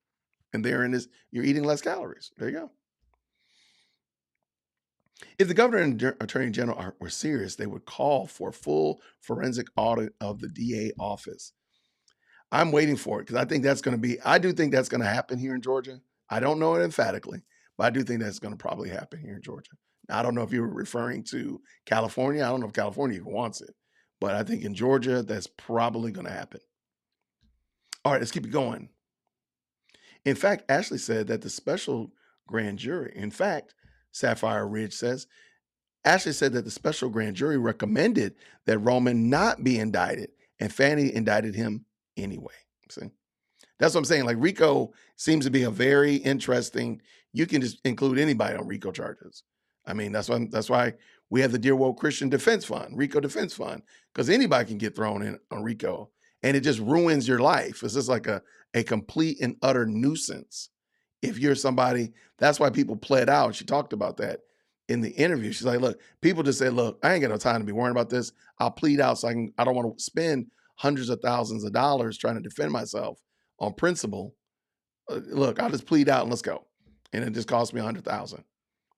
And therein is, you're eating less calories. There you go. If the governor and attorney general were serious, they would call for a full forensic audit of the DA office. I'm waiting for it because I do think that's going to happen here in Georgia. I don't know it emphatically, but I do think that's going to probably happen here in Georgia. Now, I don't know if you were referring to California. I don't know if California even wants it, but I think in Georgia, that's probably going to happen. All right, let's keep it going. In fact, Ashley said that the special grand jury, in fact, Sapphire Ridge says, Ashley said that the special grand jury recommended that Roman not be indicted, and Fani indicted him anyway. See, that's what I'm saying. Like, RICO seems to be a very interesting. You can just include anybody on RICO charges. I mean, that's why we have the Dear Woke Christian Defense Fund, RICO Defense Fund, because anybody can get thrown in on RICO, and it just ruins your life. It's just like a complete and utter nuisance. If you're somebody, that's why people pled out. She talked about that in the interview. She's like, look, people just say, look, I ain't got no time to be worrying about this. I'll plead out so I don't want to spend hundreds of thousands of dollars trying to defend myself on principle. Look, I'll just plead out and let's go. And it just cost me $100,000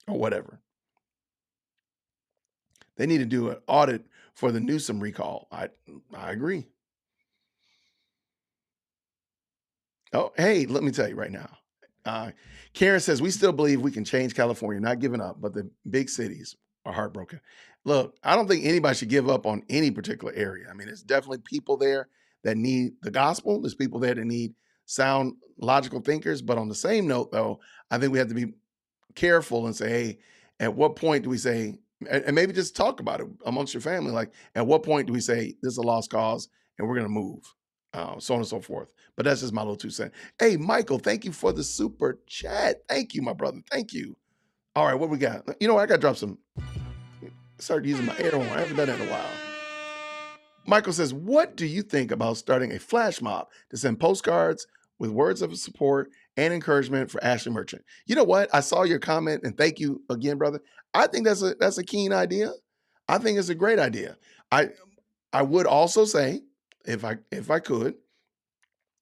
or whatever. They need to do an audit for the Newsom recall. I agree. Oh, hey, let me tell you right now. Karen says, we still believe we can change California, not giving up, but the big cities are heartbroken. Look, I don't think anybody should give up on any particular area. I mean, there's definitely people there that need the gospel. There's people there that need sound, logical thinkers. But on the same note, though, I think we have to be careful and say, hey, at what point do we say, and maybe just talk about it amongst your family, like, at what point do we say this is a lost cause and we're going to move? so on and so forth. But that's just my little 2 cents. Hey, Michael, thank you for the super chat. Thank you, my brother. Thank you. All right, what we got? You know what? I got to drop some. Start using my air horn. I haven't done that in a while. Michael says, what do you think about starting a flash mob to send postcards with words of support and encouragement for Ashley Merchant? You know what? I saw your comment, and thank you again, brother. I think that's a keen idea. I think it's a great idea. I would also say, if I could,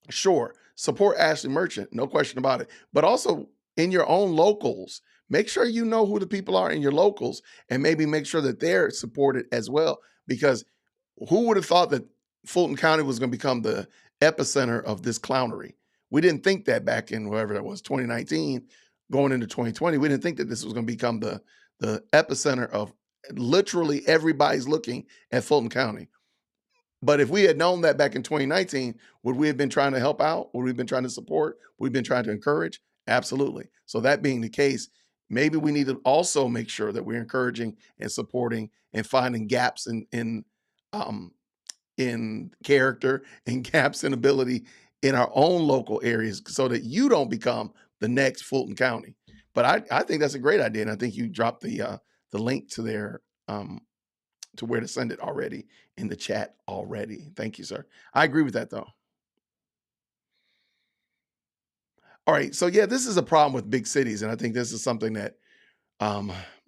sure, support Ashley Merchant, no question about it. But also in your own locals, make sure you know who the people are in your locals, and maybe make sure that they're supported as well. Because who would have thought that Fulton County was going to become the epicenter of this clownery? We didn't think that back in whatever that was, 2019, going into 2020. We didn't think that this was going to become the epicenter of literally everybody's looking at Fulton County. But if we had known that back in 2019, would we have been trying to help out? Would we have been trying to support? Would we have been trying to encourage? Absolutely. So that being the case, maybe we need to also make sure that we're encouraging and supporting and finding gaps in character and gaps in ability in our own local areas so that you don't become the next Fulton County. But I think that's a great idea. And I think you dropped the link to their to where to send it already in the chat already. Thank you, sir. I agree with that though. All right. So yeah, this is a problem with big cities. And I think this is something that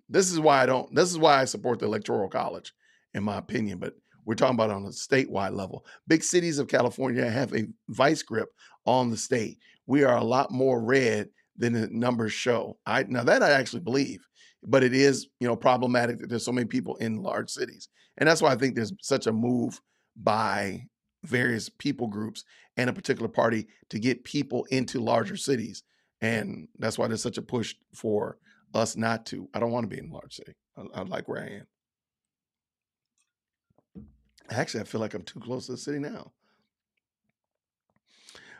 this is why I support the Electoral College, in my opinion. But we're talking about on a statewide level. Big cities of California have a vice grip on the state. We are a lot more red than the numbers show. Now that I actually believe, but it is, problematic that there's so many people in large cities. And that's why I think there's such a move by various people groups and a particular party to get people into larger cities. And that's why there's such a push for us not to. I don't want to be in a large city. I like where I am. Actually, I feel like I'm too close to the city now.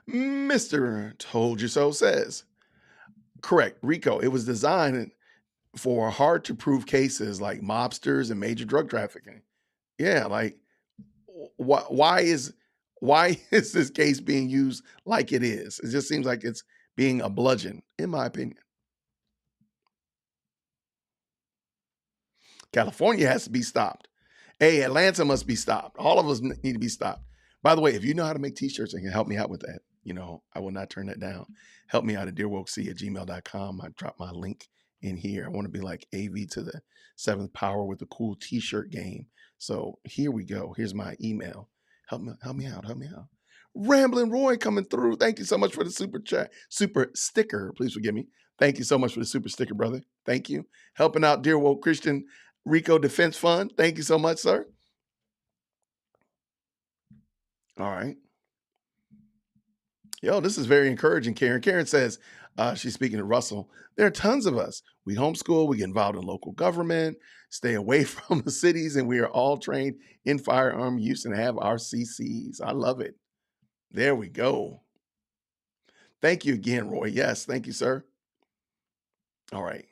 Mr. Told You So says, correct, Rico, it was designed for hard to prove cases like mobsters and major drug trafficking. Yeah, like why is this case being used like it is? It just seems like it's being a bludgeon, in my opinion. California has to be stopped. Hey, Atlanta must be stopped. All of us need to be stopped. By the way, if you know how to make t-shirts and can help me out with that, I will not turn that down. Help me out at dearwokec@gmail.com. I drop my link in here. I want to be like AV to the 7th power with the cool t-shirt game. So here we go. Here's my email. Help me out. Ramblin' Roy coming through. Thank you so much for the super sticker. Please forgive me. Thank you so much for the super sticker, brother. Thank you. Helping out Dear Woke Christian Rico Defense Fund. Thank you so much, sir. All right. Yo, this is very encouraging, Karen. Karen says, she's speaking to Russell. There are tons of us. We homeschool, we get involved in local government, stay away from the cities, and we are all trained in firearm use and have our CCs. I love it. There we go. Thank you again, Roy. Yes, thank you, sir. All right.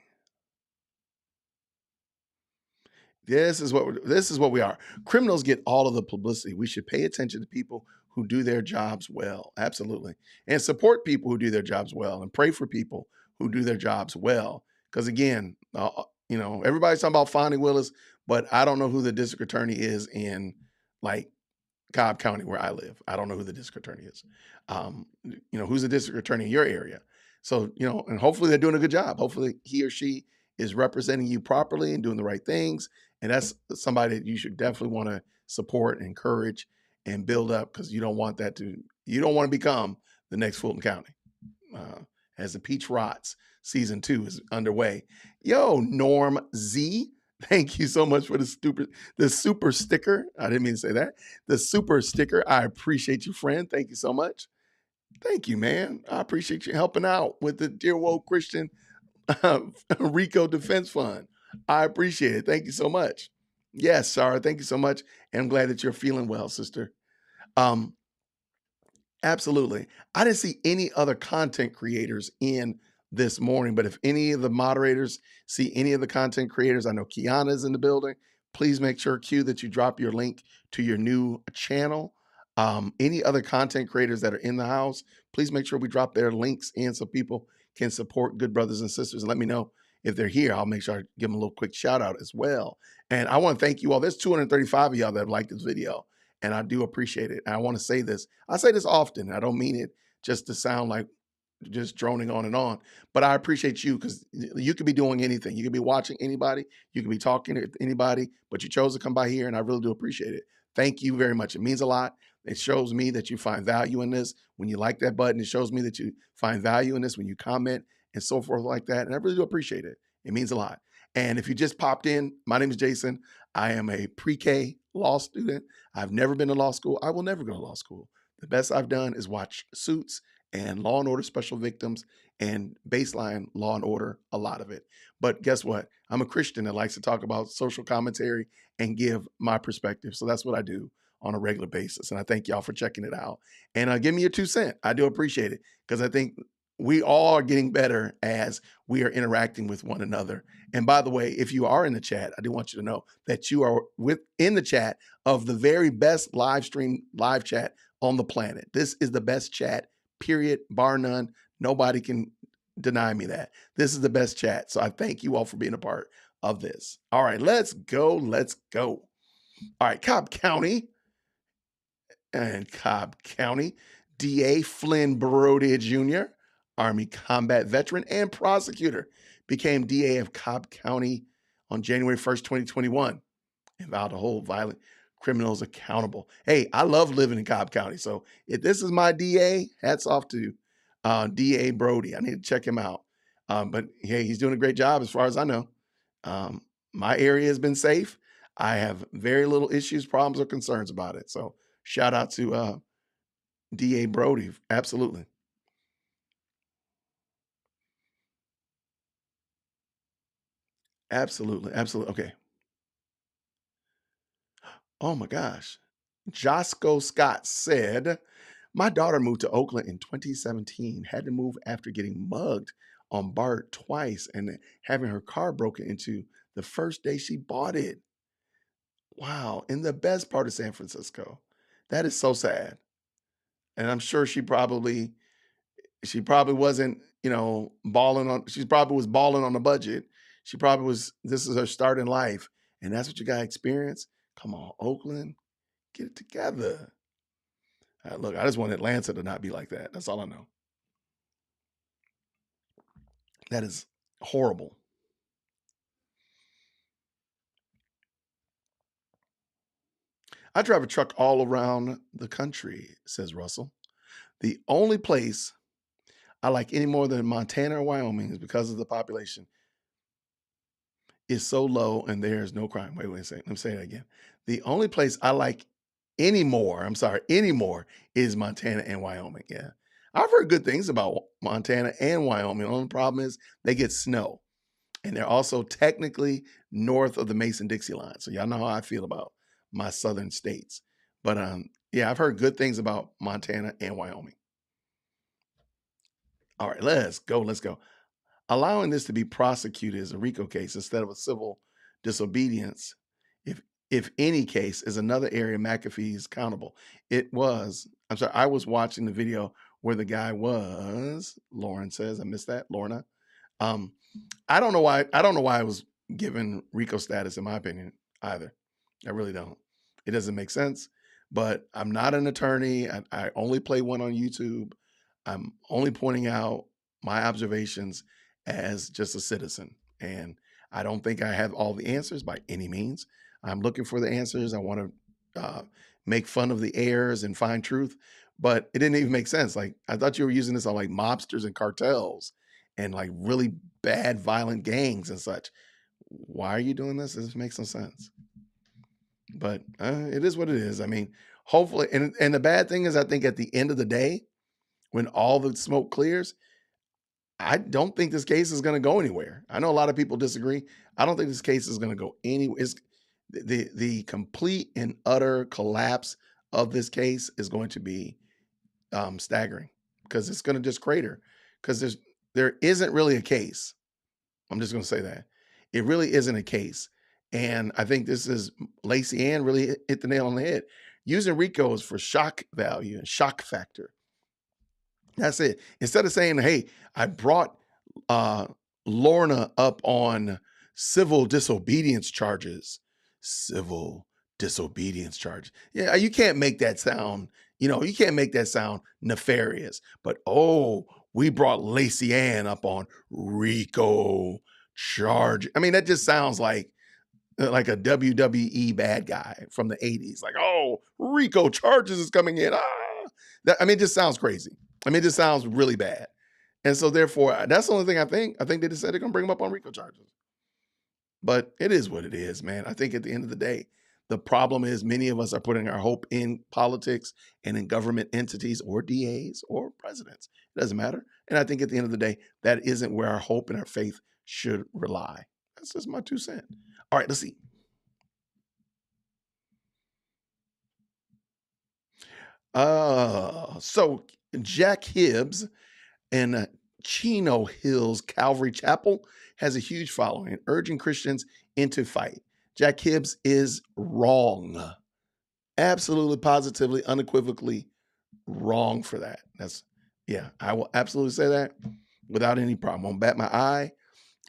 This is what we are. Criminals get all of the publicity. We should pay attention to people who do their jobs well. Absolutely. And support people who do their jobs well and pray for people who do their jobs well. Because again, everybody's talking about Fani Willis, but I don't know who the district attorney is in like Cobb County where I live. I don't know who the district attorney is. Who's the district attorney in your area? So, and hopefully they're doing a good job. Hopefully he or she is representing you properly and doing the right things. And that's somebody that you should definitely want to support and encourage and build up, because you don't want to become the next Fulton County. As the Peach Rots season 2 is underway. Yo, Norm Z, thank you so much for the super sticker. I didn't mean to say that. The super sticker. I appreciate you, friend. Thank you so much. Thank you, man. I appreciate you helping out with the Dear Woke Christian Rico Defense Fund. I appreciate it. Thank you so much. Yes, Sarah, thank you so much. And I'm glad that you're feeling well, sister. Absolutely. I didn't see any other content creators in this morning, but if any of the moderators see any of the content creators, I know Kiana's in the building. Please make sure, Q, that you drop your link to your new channel. Any other content creators that are in the house, please make sure we drop their links in so people can support good brothers and sisters. And let me know if they're here. I'll make sure I give them a little quick shout out as well. And I want to thank you all. There's 235 of y'all that have liked this video, and I do appreciate it. And I want to say this. I say this often. I don't mean it just to sound like just droning on and on, but I appreciate you because you could be doing anything. You could be watching anybody. You could be talking to anybody, but you chose to come by here, and I really do appreciate it. Thank you very much. It means a lot. It shows me that you find value in this. When you like that button, it shows me that you find value in this when you comment and so forth like that. And I really do appreciate it. It means a lot. And if you just popped in, my name is Jason. I am a pre-K law student. I've never been to law school. I will never go to law school. The best I've done is watch Suits and Law and Order Special Victims and baseline Law and Order, a lot of it. But guess what? I'm a Christian that likes to talk about social commentary and give my perspective. So that's what I do on a regular basis. And I thank y'all for checking it out. And give me your 2 cents. I do appreciate it because I think we all are getting better as we are interacting with one another. And by the way, if you are in the chat, I do want you to know that you are in the chat of the very best live chat on the planet. This is the best chat, period, bar none. Nobody can deny me that. This is the best chat. So I thank you all for being a part of this. All right, let's go. Let's go. All right, Cobb County. DA Flynn Brody Jr., Army combat veteran and prosecutor, became DA of Cobb County on January 1st, 2021, and vowed to hold violent criminals accountable. Hey, I love living in Cobb County. So if this is my DA, hats off to DA Brody. I need to check him out. But hey, he's doing a great job as far as I know. My area has been safe. I have very little issues, problems, or concerns about it. So shout out to DA Brody. Absolutely. Absolutely. Absolutely. Okay. Oh my gosh. Josco Scott said, my daughter moved to Oakland in 2017, had to move after getting mugged on BART twice and having her car broken into the first day she bought it. Wow. In the best part of San Francisco. That is so sad. And I'm sure she probably wasn't, balling on, she probably was balling on the budget. She probably was, this is her start in life. And that's what you got to experience. Come on, Oakland, get it together. Look, I just want Atlanta to not be like that. That's all I know. That is horrible. I drive a truck all around the country, says Russell. The only place I like any more than Montana or Wyoming is because of the population is so low and there is no crime. Wait a second. Let me say that again. The only place I like anymore is Montana and Wyoming. Yeah. I've heard good things about Montana and Wyoming. The only problem is they get snow. And they're also technically north of the Mason-Dixie line. So y'all know how I feel about my southern states. But yeah, I've heard good things about Montana and Wyoming. All right, let's go. Allowing this to be prosecuted as a RICO case instead of a civil disobedience, if any case, is another area McAfee is accountable. I was watching the video where the guy was, Lauren says, I missed that, Lorna. I don't know why it was given RICO status, in my opinion, either. I really don't. It doesn't make sense, but I'm not an attorney. I only play one on YouTube. I'm only pointing out my observations as just a citizen. And I don't think I have all the answers by any means. I'm looking for the answers. I want to make fun of the errors and find truth, but it didn't even make sense. Like, I thought you were using this on like mobsters and cartels and like really bad, violent gangs and such. Why are you doing this? This makes no sense. But it is what it is. I mean, hopefully, and the bad thing is, I think at the end of the day, when all the smoke clears, I don't think this case is going to go anywhere. I know a lot of people disagree. I don't think this case is going to go anywhere. The complete and utter collapse of this case is going to be staggering because it's going to just crater because there isn't really a case. I'm just going to say that. It really isn't a case. And I think this is Lacey Ann really hit the nail on the head. Using RICO is for shock value and shock factor. That's it. Instead of saying, hey, I brought Lorna up on civil disobedience charges. Civil disobedience charges. Yeah, you can't make that sound, you can't make that sound nefarious. But, oh, we brought Lacey Ann up on RICO charge. I mean, that just sounds like a WWE bad guy from the 80s. Like, oh, RICO charges is coming in. It just sounds crazy. It just sounds really bad. And so therefore, that's the only thing I think. I think they decided they're going to bring him up on RICO charges. But it is what it is, man. I think at the end of the day, the problem is many of us are putting our hope in politics and in government entities or DAs or presidents. It doesn't matter. And I think at the end of the day, that isn't where our hope and our faith should rely. That's just my 2 cents. All right, let's see. So Jack Hibbs in Chino Hills Calvary Chapel has a huge following, urging Christians into fight. Jack Hibbs is wrong. Absolutely, positively, unequivocally wrong for that. I will absolutely say that without any problem. Won't bat my eye,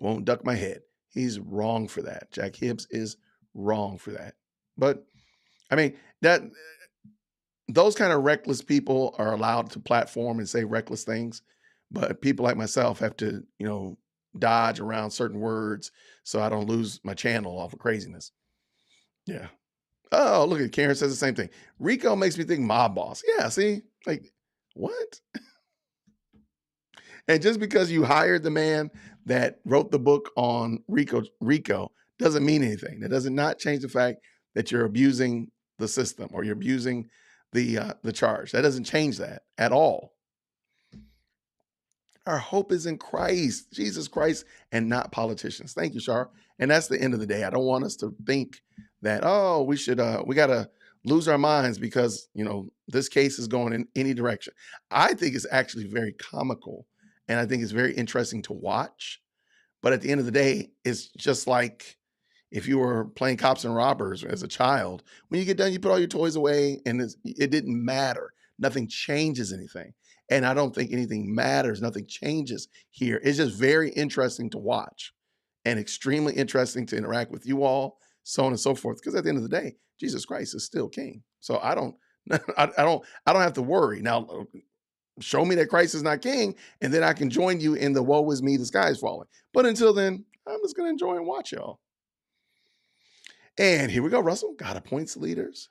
won't duck my head. He's wrong for that. Jack Hibbs is wrong for that. But those kind of reckless people are allowed to platform and say reckless things. But people like myself have to, dodge around certain words so I don't lose my channel off of craziness. Yeah. Oh, look at Karen says the same thing. RICO makes me think mob boss. Yeah, see? Like, what? And just because you hired the man that wrote the book on RICO doesn't mean anything. That does not change the fact that you're abusing the system or you're abusing the charge. That doesn't change that at all. Our hope is in Christ, Jesus Christ, and not politicians. Thank you, Shar. And that's the end of the day. I don't want us to think that, we got to lose our minds because, this case is going in any direction. I think it's actually very comical, and I think it's very interesting to watch. But at the end of the day, it's just like if you were playing cops and robbers as a child. When you get done, you put all your toys away, and it didn't matter. Nothing changes anything. And I don't think anything matters. Nothing changes here. It's just very interesting to watch and extremely interesting to interact with you all, so on and so forth. Because at the end of the day, Jesus Christ is still king. So I don't have to worry. Now, show me that Christ is not king, and then I can join you in the woe is me, the sky is falling. But until then, I'm just going to enjoy and watch y'all. And here we go, Russell. God appoints leaders.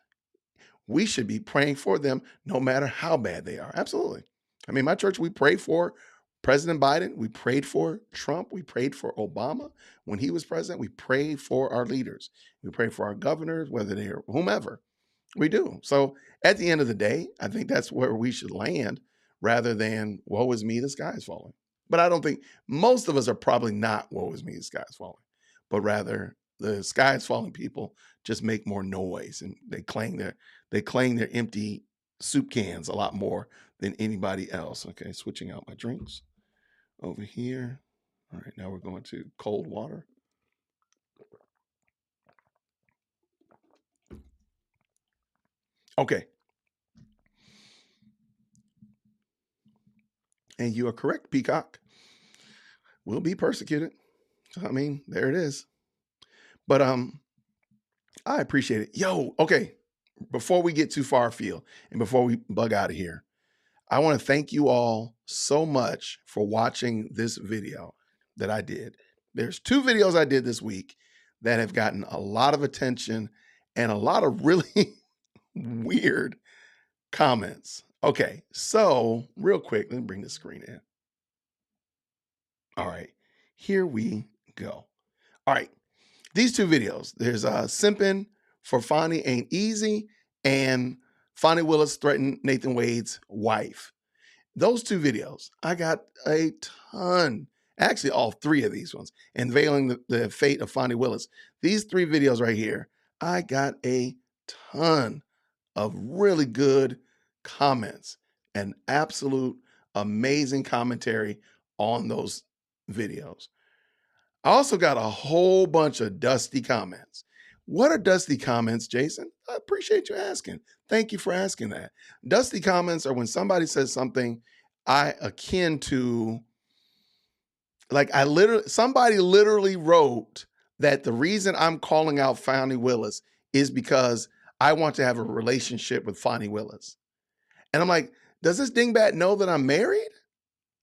We should be praying for them no matter how bad they are. Absolutely. My church, we pray for President Biden. We prayed for Trump. We prayed for Obama when he was president. We prayed for our leaders. We pray for our governors, whether they're whomever. We do. So at the end of the day, I think that's where we should land rather than woe is me, the sky is falling. But I don't think most of us are probably not woe is me, the sky is falling, but rather the sky is falling people just make more noise and they clang their empty soup cans a lot more than anybody else. Okay, switching out my drinks over here. All right, now we're going to cold water. Okay. And you are correct, Peacock. We'll be persecuted. There it is. But I appreciate it. Yo, okay. Before we get too far afield and before we bug out of here, I want to thank you all so much for watching this video that I did. There's 2 videos I did this week that have gotten a lot of attention and a lot of really weird comments. Okay, so real quick, let me bring the screen in. All right, here we go. All right, these 2 videos, there's Simpin' for Fani Ain't Easy and Fani Willis threatened Nathan Wade's wife. Those 2 videos, I got a ton, actually all 3 of these ones, unveiling the fate of Fani Willis. These 3 videos right here, I got a ton of really good comments and absolute amazing commentary on those videos. I also got a whole bunch of dusty comments. What are dusty comments, Jason? I appreciate you asking. Thank you for asking that. Dusty comments are when somebody says something I akin to, like somebody literally wrote that the reason I'm calling out Fani Willis is because I want to have a relationship with Fani Willis. And I'm like, does this dingbat know that I'm married?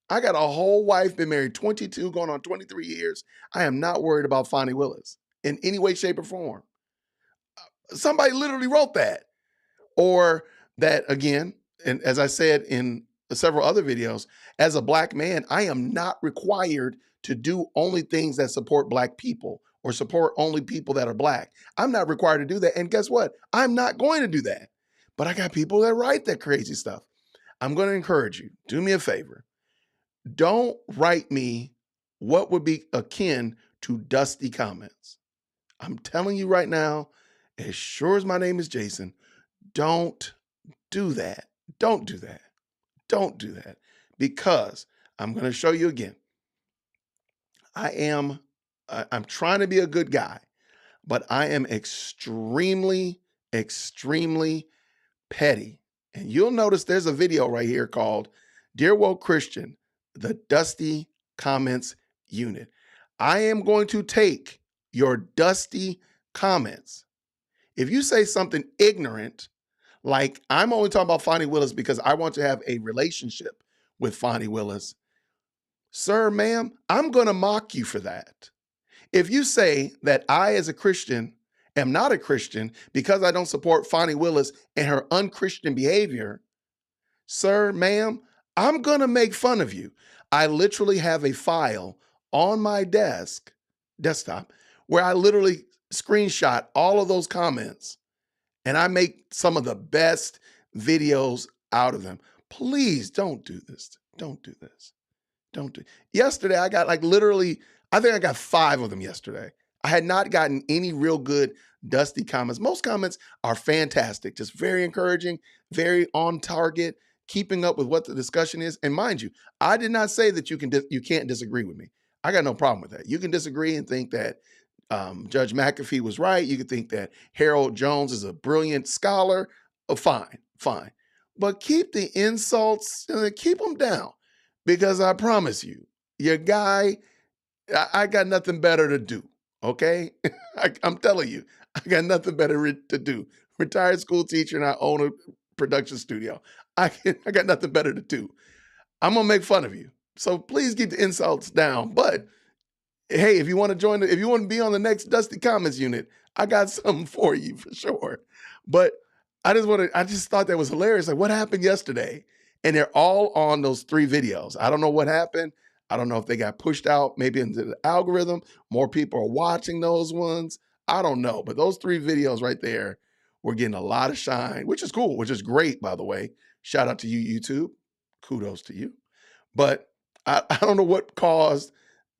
I got a whole wife, been married 22, going on 23 years. I am not worried about Fani Willis in any way, shape, or form. Somebody literally wrote that. Or that, again, and as I said in several other videos, as a Black man, I am not required to do only things that support Black people or support only people that are Black. I'm not required to do that. And guess what? I'm not going to do that. But I got people that write that crazy stuff. I'm going to encourage you, do me a favor. Don't write me what would be akin to dusty comments. I'm telling you right now, as sure as my name is Jason, don't do that. Don't do that. Don't do that. Because I'm going to show you again. I'm trying to be a good guy, but I am extremely, extremely petty. And you'll notice there's a video right here called Dear Woke Christian, the Dusty Comments Unit. I am going to take your dusty comments. If you say something ignorant, like I'm only talking about Fani Willis because I want to have a relationship with Fani Willis, sir, ma'am, I'm going to mock you for that. If you say that I, as a Christian, am not a Christian because I don't support Fani Willis and her unchristian behavior, sir, ma'am, I'm going to make fun of you. I literally have a file on my desktop, where I literally screenshot all of those comments and I make some of the best videos out of them. Please don't do this. Don't do this. Don't do. Yesterday, I got like literally, I think I got 5 of them yesterday. I had not gotten any real good dusty comments. Most comments are fantastic, just very encouraging, very on target, keeping up with what the discussion is. And mind you, I did not say that you can't disagree with me. I got no problem with that. You can disagree and think that Judge McAfee was right. You could think that Harold Jones is a brilliant scholar. Oh, fine. But keep the insults, keep them down. Because I promise you, your guy, I got nothing better to do, okay? I'm telling you, I got nothing better to do. Retired school teacher and I own a production studio. I got nothing better to do. I'm going to make fun of you. So please keep the insults down. But hey, if you want to be on the next Dusty Comments unit, I got something for you for sure. But I just thought that was hilarious. Like, what happened yesterday? And they're all on those 3 videos. I don't know what happened. I don't know if they got pushed out maybe into the algorithm. More people are watching those ones. I don't know. But those 3 videos right there were getting a lot of shine, which is cool, which is great, by the way. Shout out to you, YouTube. Kudos to you. But I don't know what caused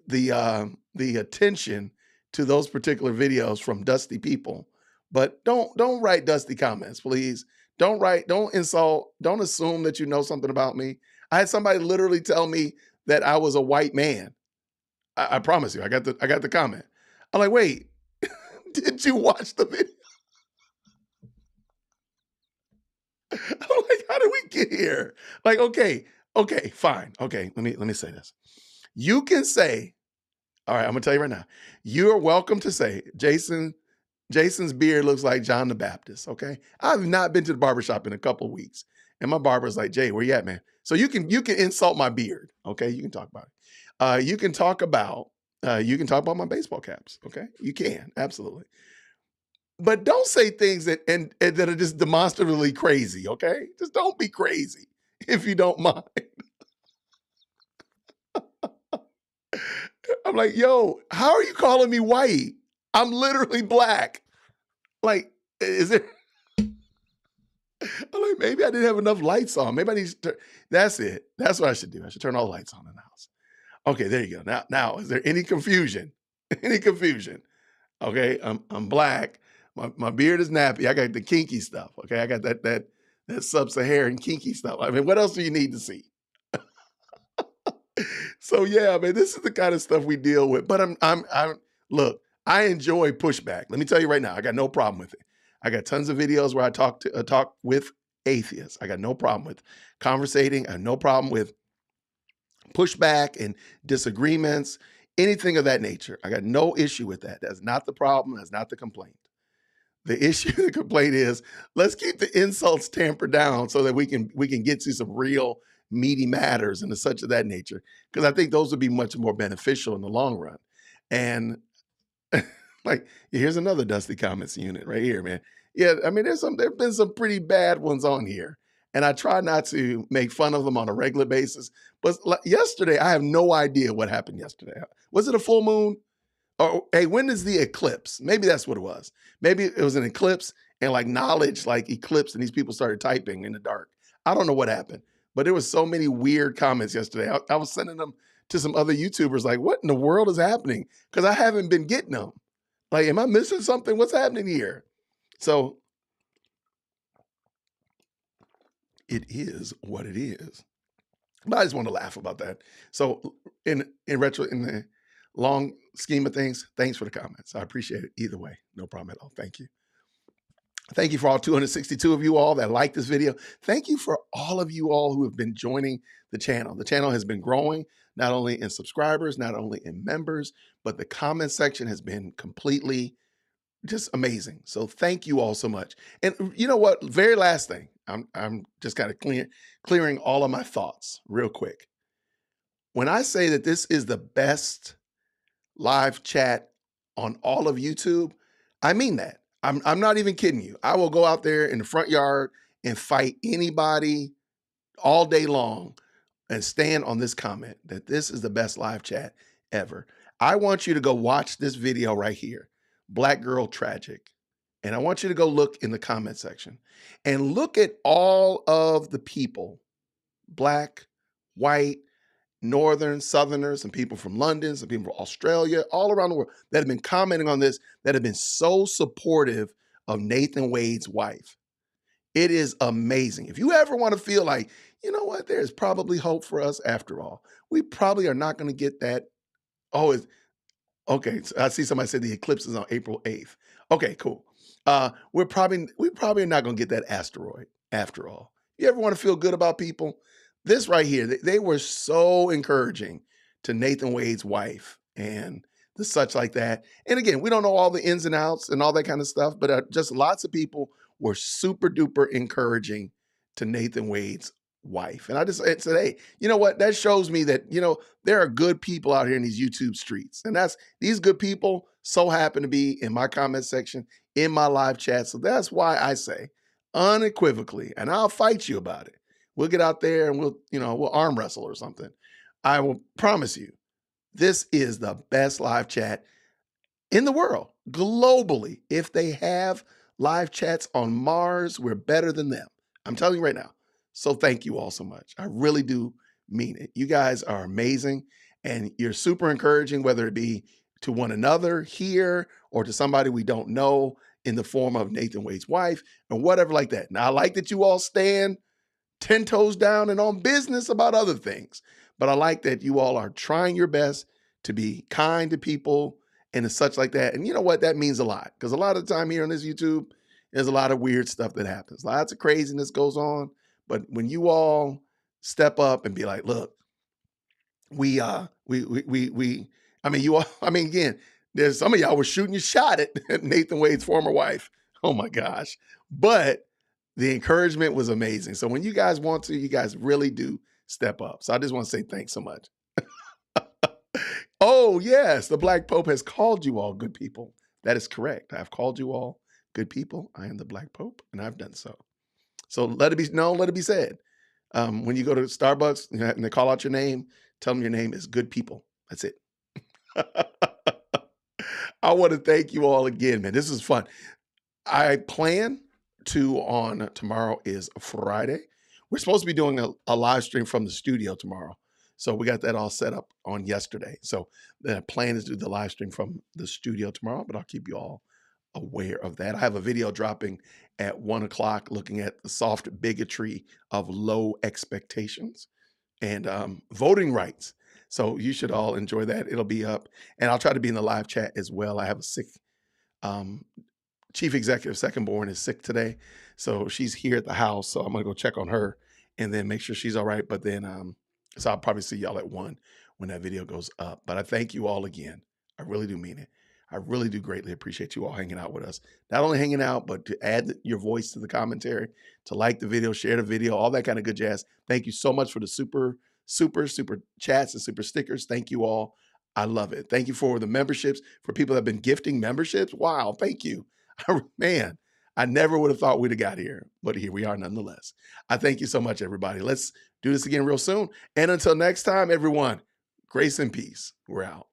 the attention to those particular videos from dusty people. But don't write dusty comments, please. Don't insult, don't assume that you know something about me. I had somebody literally tell me that I was a white man. I promise you, I got the comment. I'm like, wait, did you watch the video? I'm like, how did we get here? Like, okay, fine. Okay, let me say this. You can say, all right, I'm gonna tell you right now, you're welcome to say, Jason's beard looks like John the Baptist, okay? I've not been to the barbershop in a couple of weeks. And my barber's like, Jay, where you at, man? So you can insult my beard, okay? You can talk about it. You can talk about my baseball caps, okay? You can, absolutely. But don't say things that are just demonstratively crazy, okay? Just don't be crazy if you don't mind. I'm like, yo, how are you calling me white? I'm literally Black. Like, is it? I'm like, maybe I didn't have enough lights on. Maybe I need to that's it. That's what I should do. I should turn all the lights on in the house. Okay, there you go. Now, is there any confusion? Any confusion? Okay, I'm Black. My beard is nappy. I got the kinky stuff. Okay, I got that sub-Saharan kinky stuff. I mean, what else do you need to see? So yeah, man, this is the kind of stuff we deal with. But I'm look, I enjoy pushback. Let me tell you right now, I got no problem with it. I got tons of videos where I talk with atheists. I got no problem with conversating. I have no problem with pushback and disagreements, anything of that nature. I got no issue with that. That's not the problem. That's not the complaint. The issue, the complaint is, let's keep the insults tampered down so that we can get to some real meaty matters and such of that nature. Because I think those would be much more beneficial in the long run. And like, here's another Dusty Comments unit right here, man. Yeah, I mean, there've been some pretty bad ones on here. And I try not to make fun of them on a regular basis. But yesterday, I have no idea what happened yesterday. Was it a full moon? Or, hey, when is the eclipse? Maybe that's what it was. Maybe it was an eclipse and like knowledge like eclipsed and these people started typing in the dark. I don't know what happened. But there was so many weird comments yesterday. I was sending them to some other YouTubers like, what in the world is happening? Because I haven't been getting them. Like, am I missing something? What's happening here? So it is what it is. But I just want to laugh about that. So in the long scheme of things, thanks for the comments. I appreciate it either way. No problem at all. Thank you. Thank you for all 262 of you all that like this video. Thank you for all of you all who have been joining the channel. The channel has been growing, not only in subscribers, not only in members, but the comment section has been completely just amazing. So thank you all so much. And you know what? Very last thing, I'm just kind of clearing all of my thoughts real quick. When I say that this is the best live chat on all of YouTube, I mean that. I'm not even kidding you. I will go out there in the front yard and fight anybody all day long and stand on this comment that this is the best live chat ever. I want you to go watch this video right here, Black Girl Tragic. And I want you to go look in the comment section and look at all of the people, Black, white, Northern, Southerners, some people from London, some people from Australia, all around the world that have been commenting on this, that have been so supportive of Nathan Wade's wife. It is amazing. If you ever want to feel like, you know what, there's probably hope for us after all. We probably are not going to get that. Oh, okay. So I see somebody said the eclipse is on April 8th. Okay, cool. We probably are not going to get that asteroid after all. You ever want to feel good about people? This right here, they were so encouraging to Nathan Wade's wife and the such like that. And again, we don't know all the ins and outs and all that kind of stuff, but just lots of people were super duper encouraging to Nathan Wade's wife. And I just said, hey, you know what? That shows me that, you know, there are good people out here in these YouTube streets. And these good people so happen to be in my comment section, in my live chat. So that's why I say unequivocally, and I'll fight you about it. We'll get out there and we'll arm wrestle or something. I will promise you, this is the best live chat in the world, globally. If they have live chats on Mars, we're better than them. I'm telling you right now. So thank you all so much. I really do mean it. You guys are amazing and you're super encouraging, whether it be to one another here or to somebody we don't know in the form of Nathan Wade's wife or whatever like that. Now, I like that you all stand 10 toes down and on business about other things. But I like that you all are trying your best to be kind to people and such like that. And you know what? That means a lot because a lot of the time here on this YouTube, there's a lot of weird stuff that happens. Lots of craziness goes on. But when you all step up and be like, look, again, there's some of y'all were shooting your shot at Nathan Wade's former wife. Oh my gosh. But the encouragement was amazing. So when you guys want to, you guys really do step up. So I just want to say thanks so much. Oh, yes. The Black Pope has called you all good people. That is correct. I've called you all good people. I am the Black Pope, and I've done so. So let it be known, let it be said. When you go to Starbucks and they call out your name, tell them your name is good people. That's it. I want to thank you all again, man. This is fun. I plan on tomorrow is Friday. We're supposed to be doing a live stream from the studio tomorrow. So we got that all set up on yesterday. So the plan is to do the live stream from the studio tomorrow, but I'll keep you all aware of that. I have a video dropping at 1 o'clock looking at the soft bigotry of low expectations and voting rights. So you should all enjoy that. It'll be up. And I'll try to be in the live chat as well. I have a sick chief executive, second born, is sick today. So she's here at the house. So I'm going to go check on her and then make sure she's all right. But then, so I'll probably see y'all at 1 when that video goes up. But I thank you all again. I really do mean it. I really do greatly appreciate you all hanging out with us. Not only hanging out, but to add your voice to the commentary, to like the video, share the video, all that kind of good jazz. Thank you so much for the super chats and super stickers. Thank you all. I love it. Thank you for the memberships, for people that have been gifting memberships. Wow, thank you. Man, I never would have thought we'd have got here, but here we are nonetheless. I thank you so much, everybody. Let's do this again real soon. And until next time, everyone, grace and peace. We're out.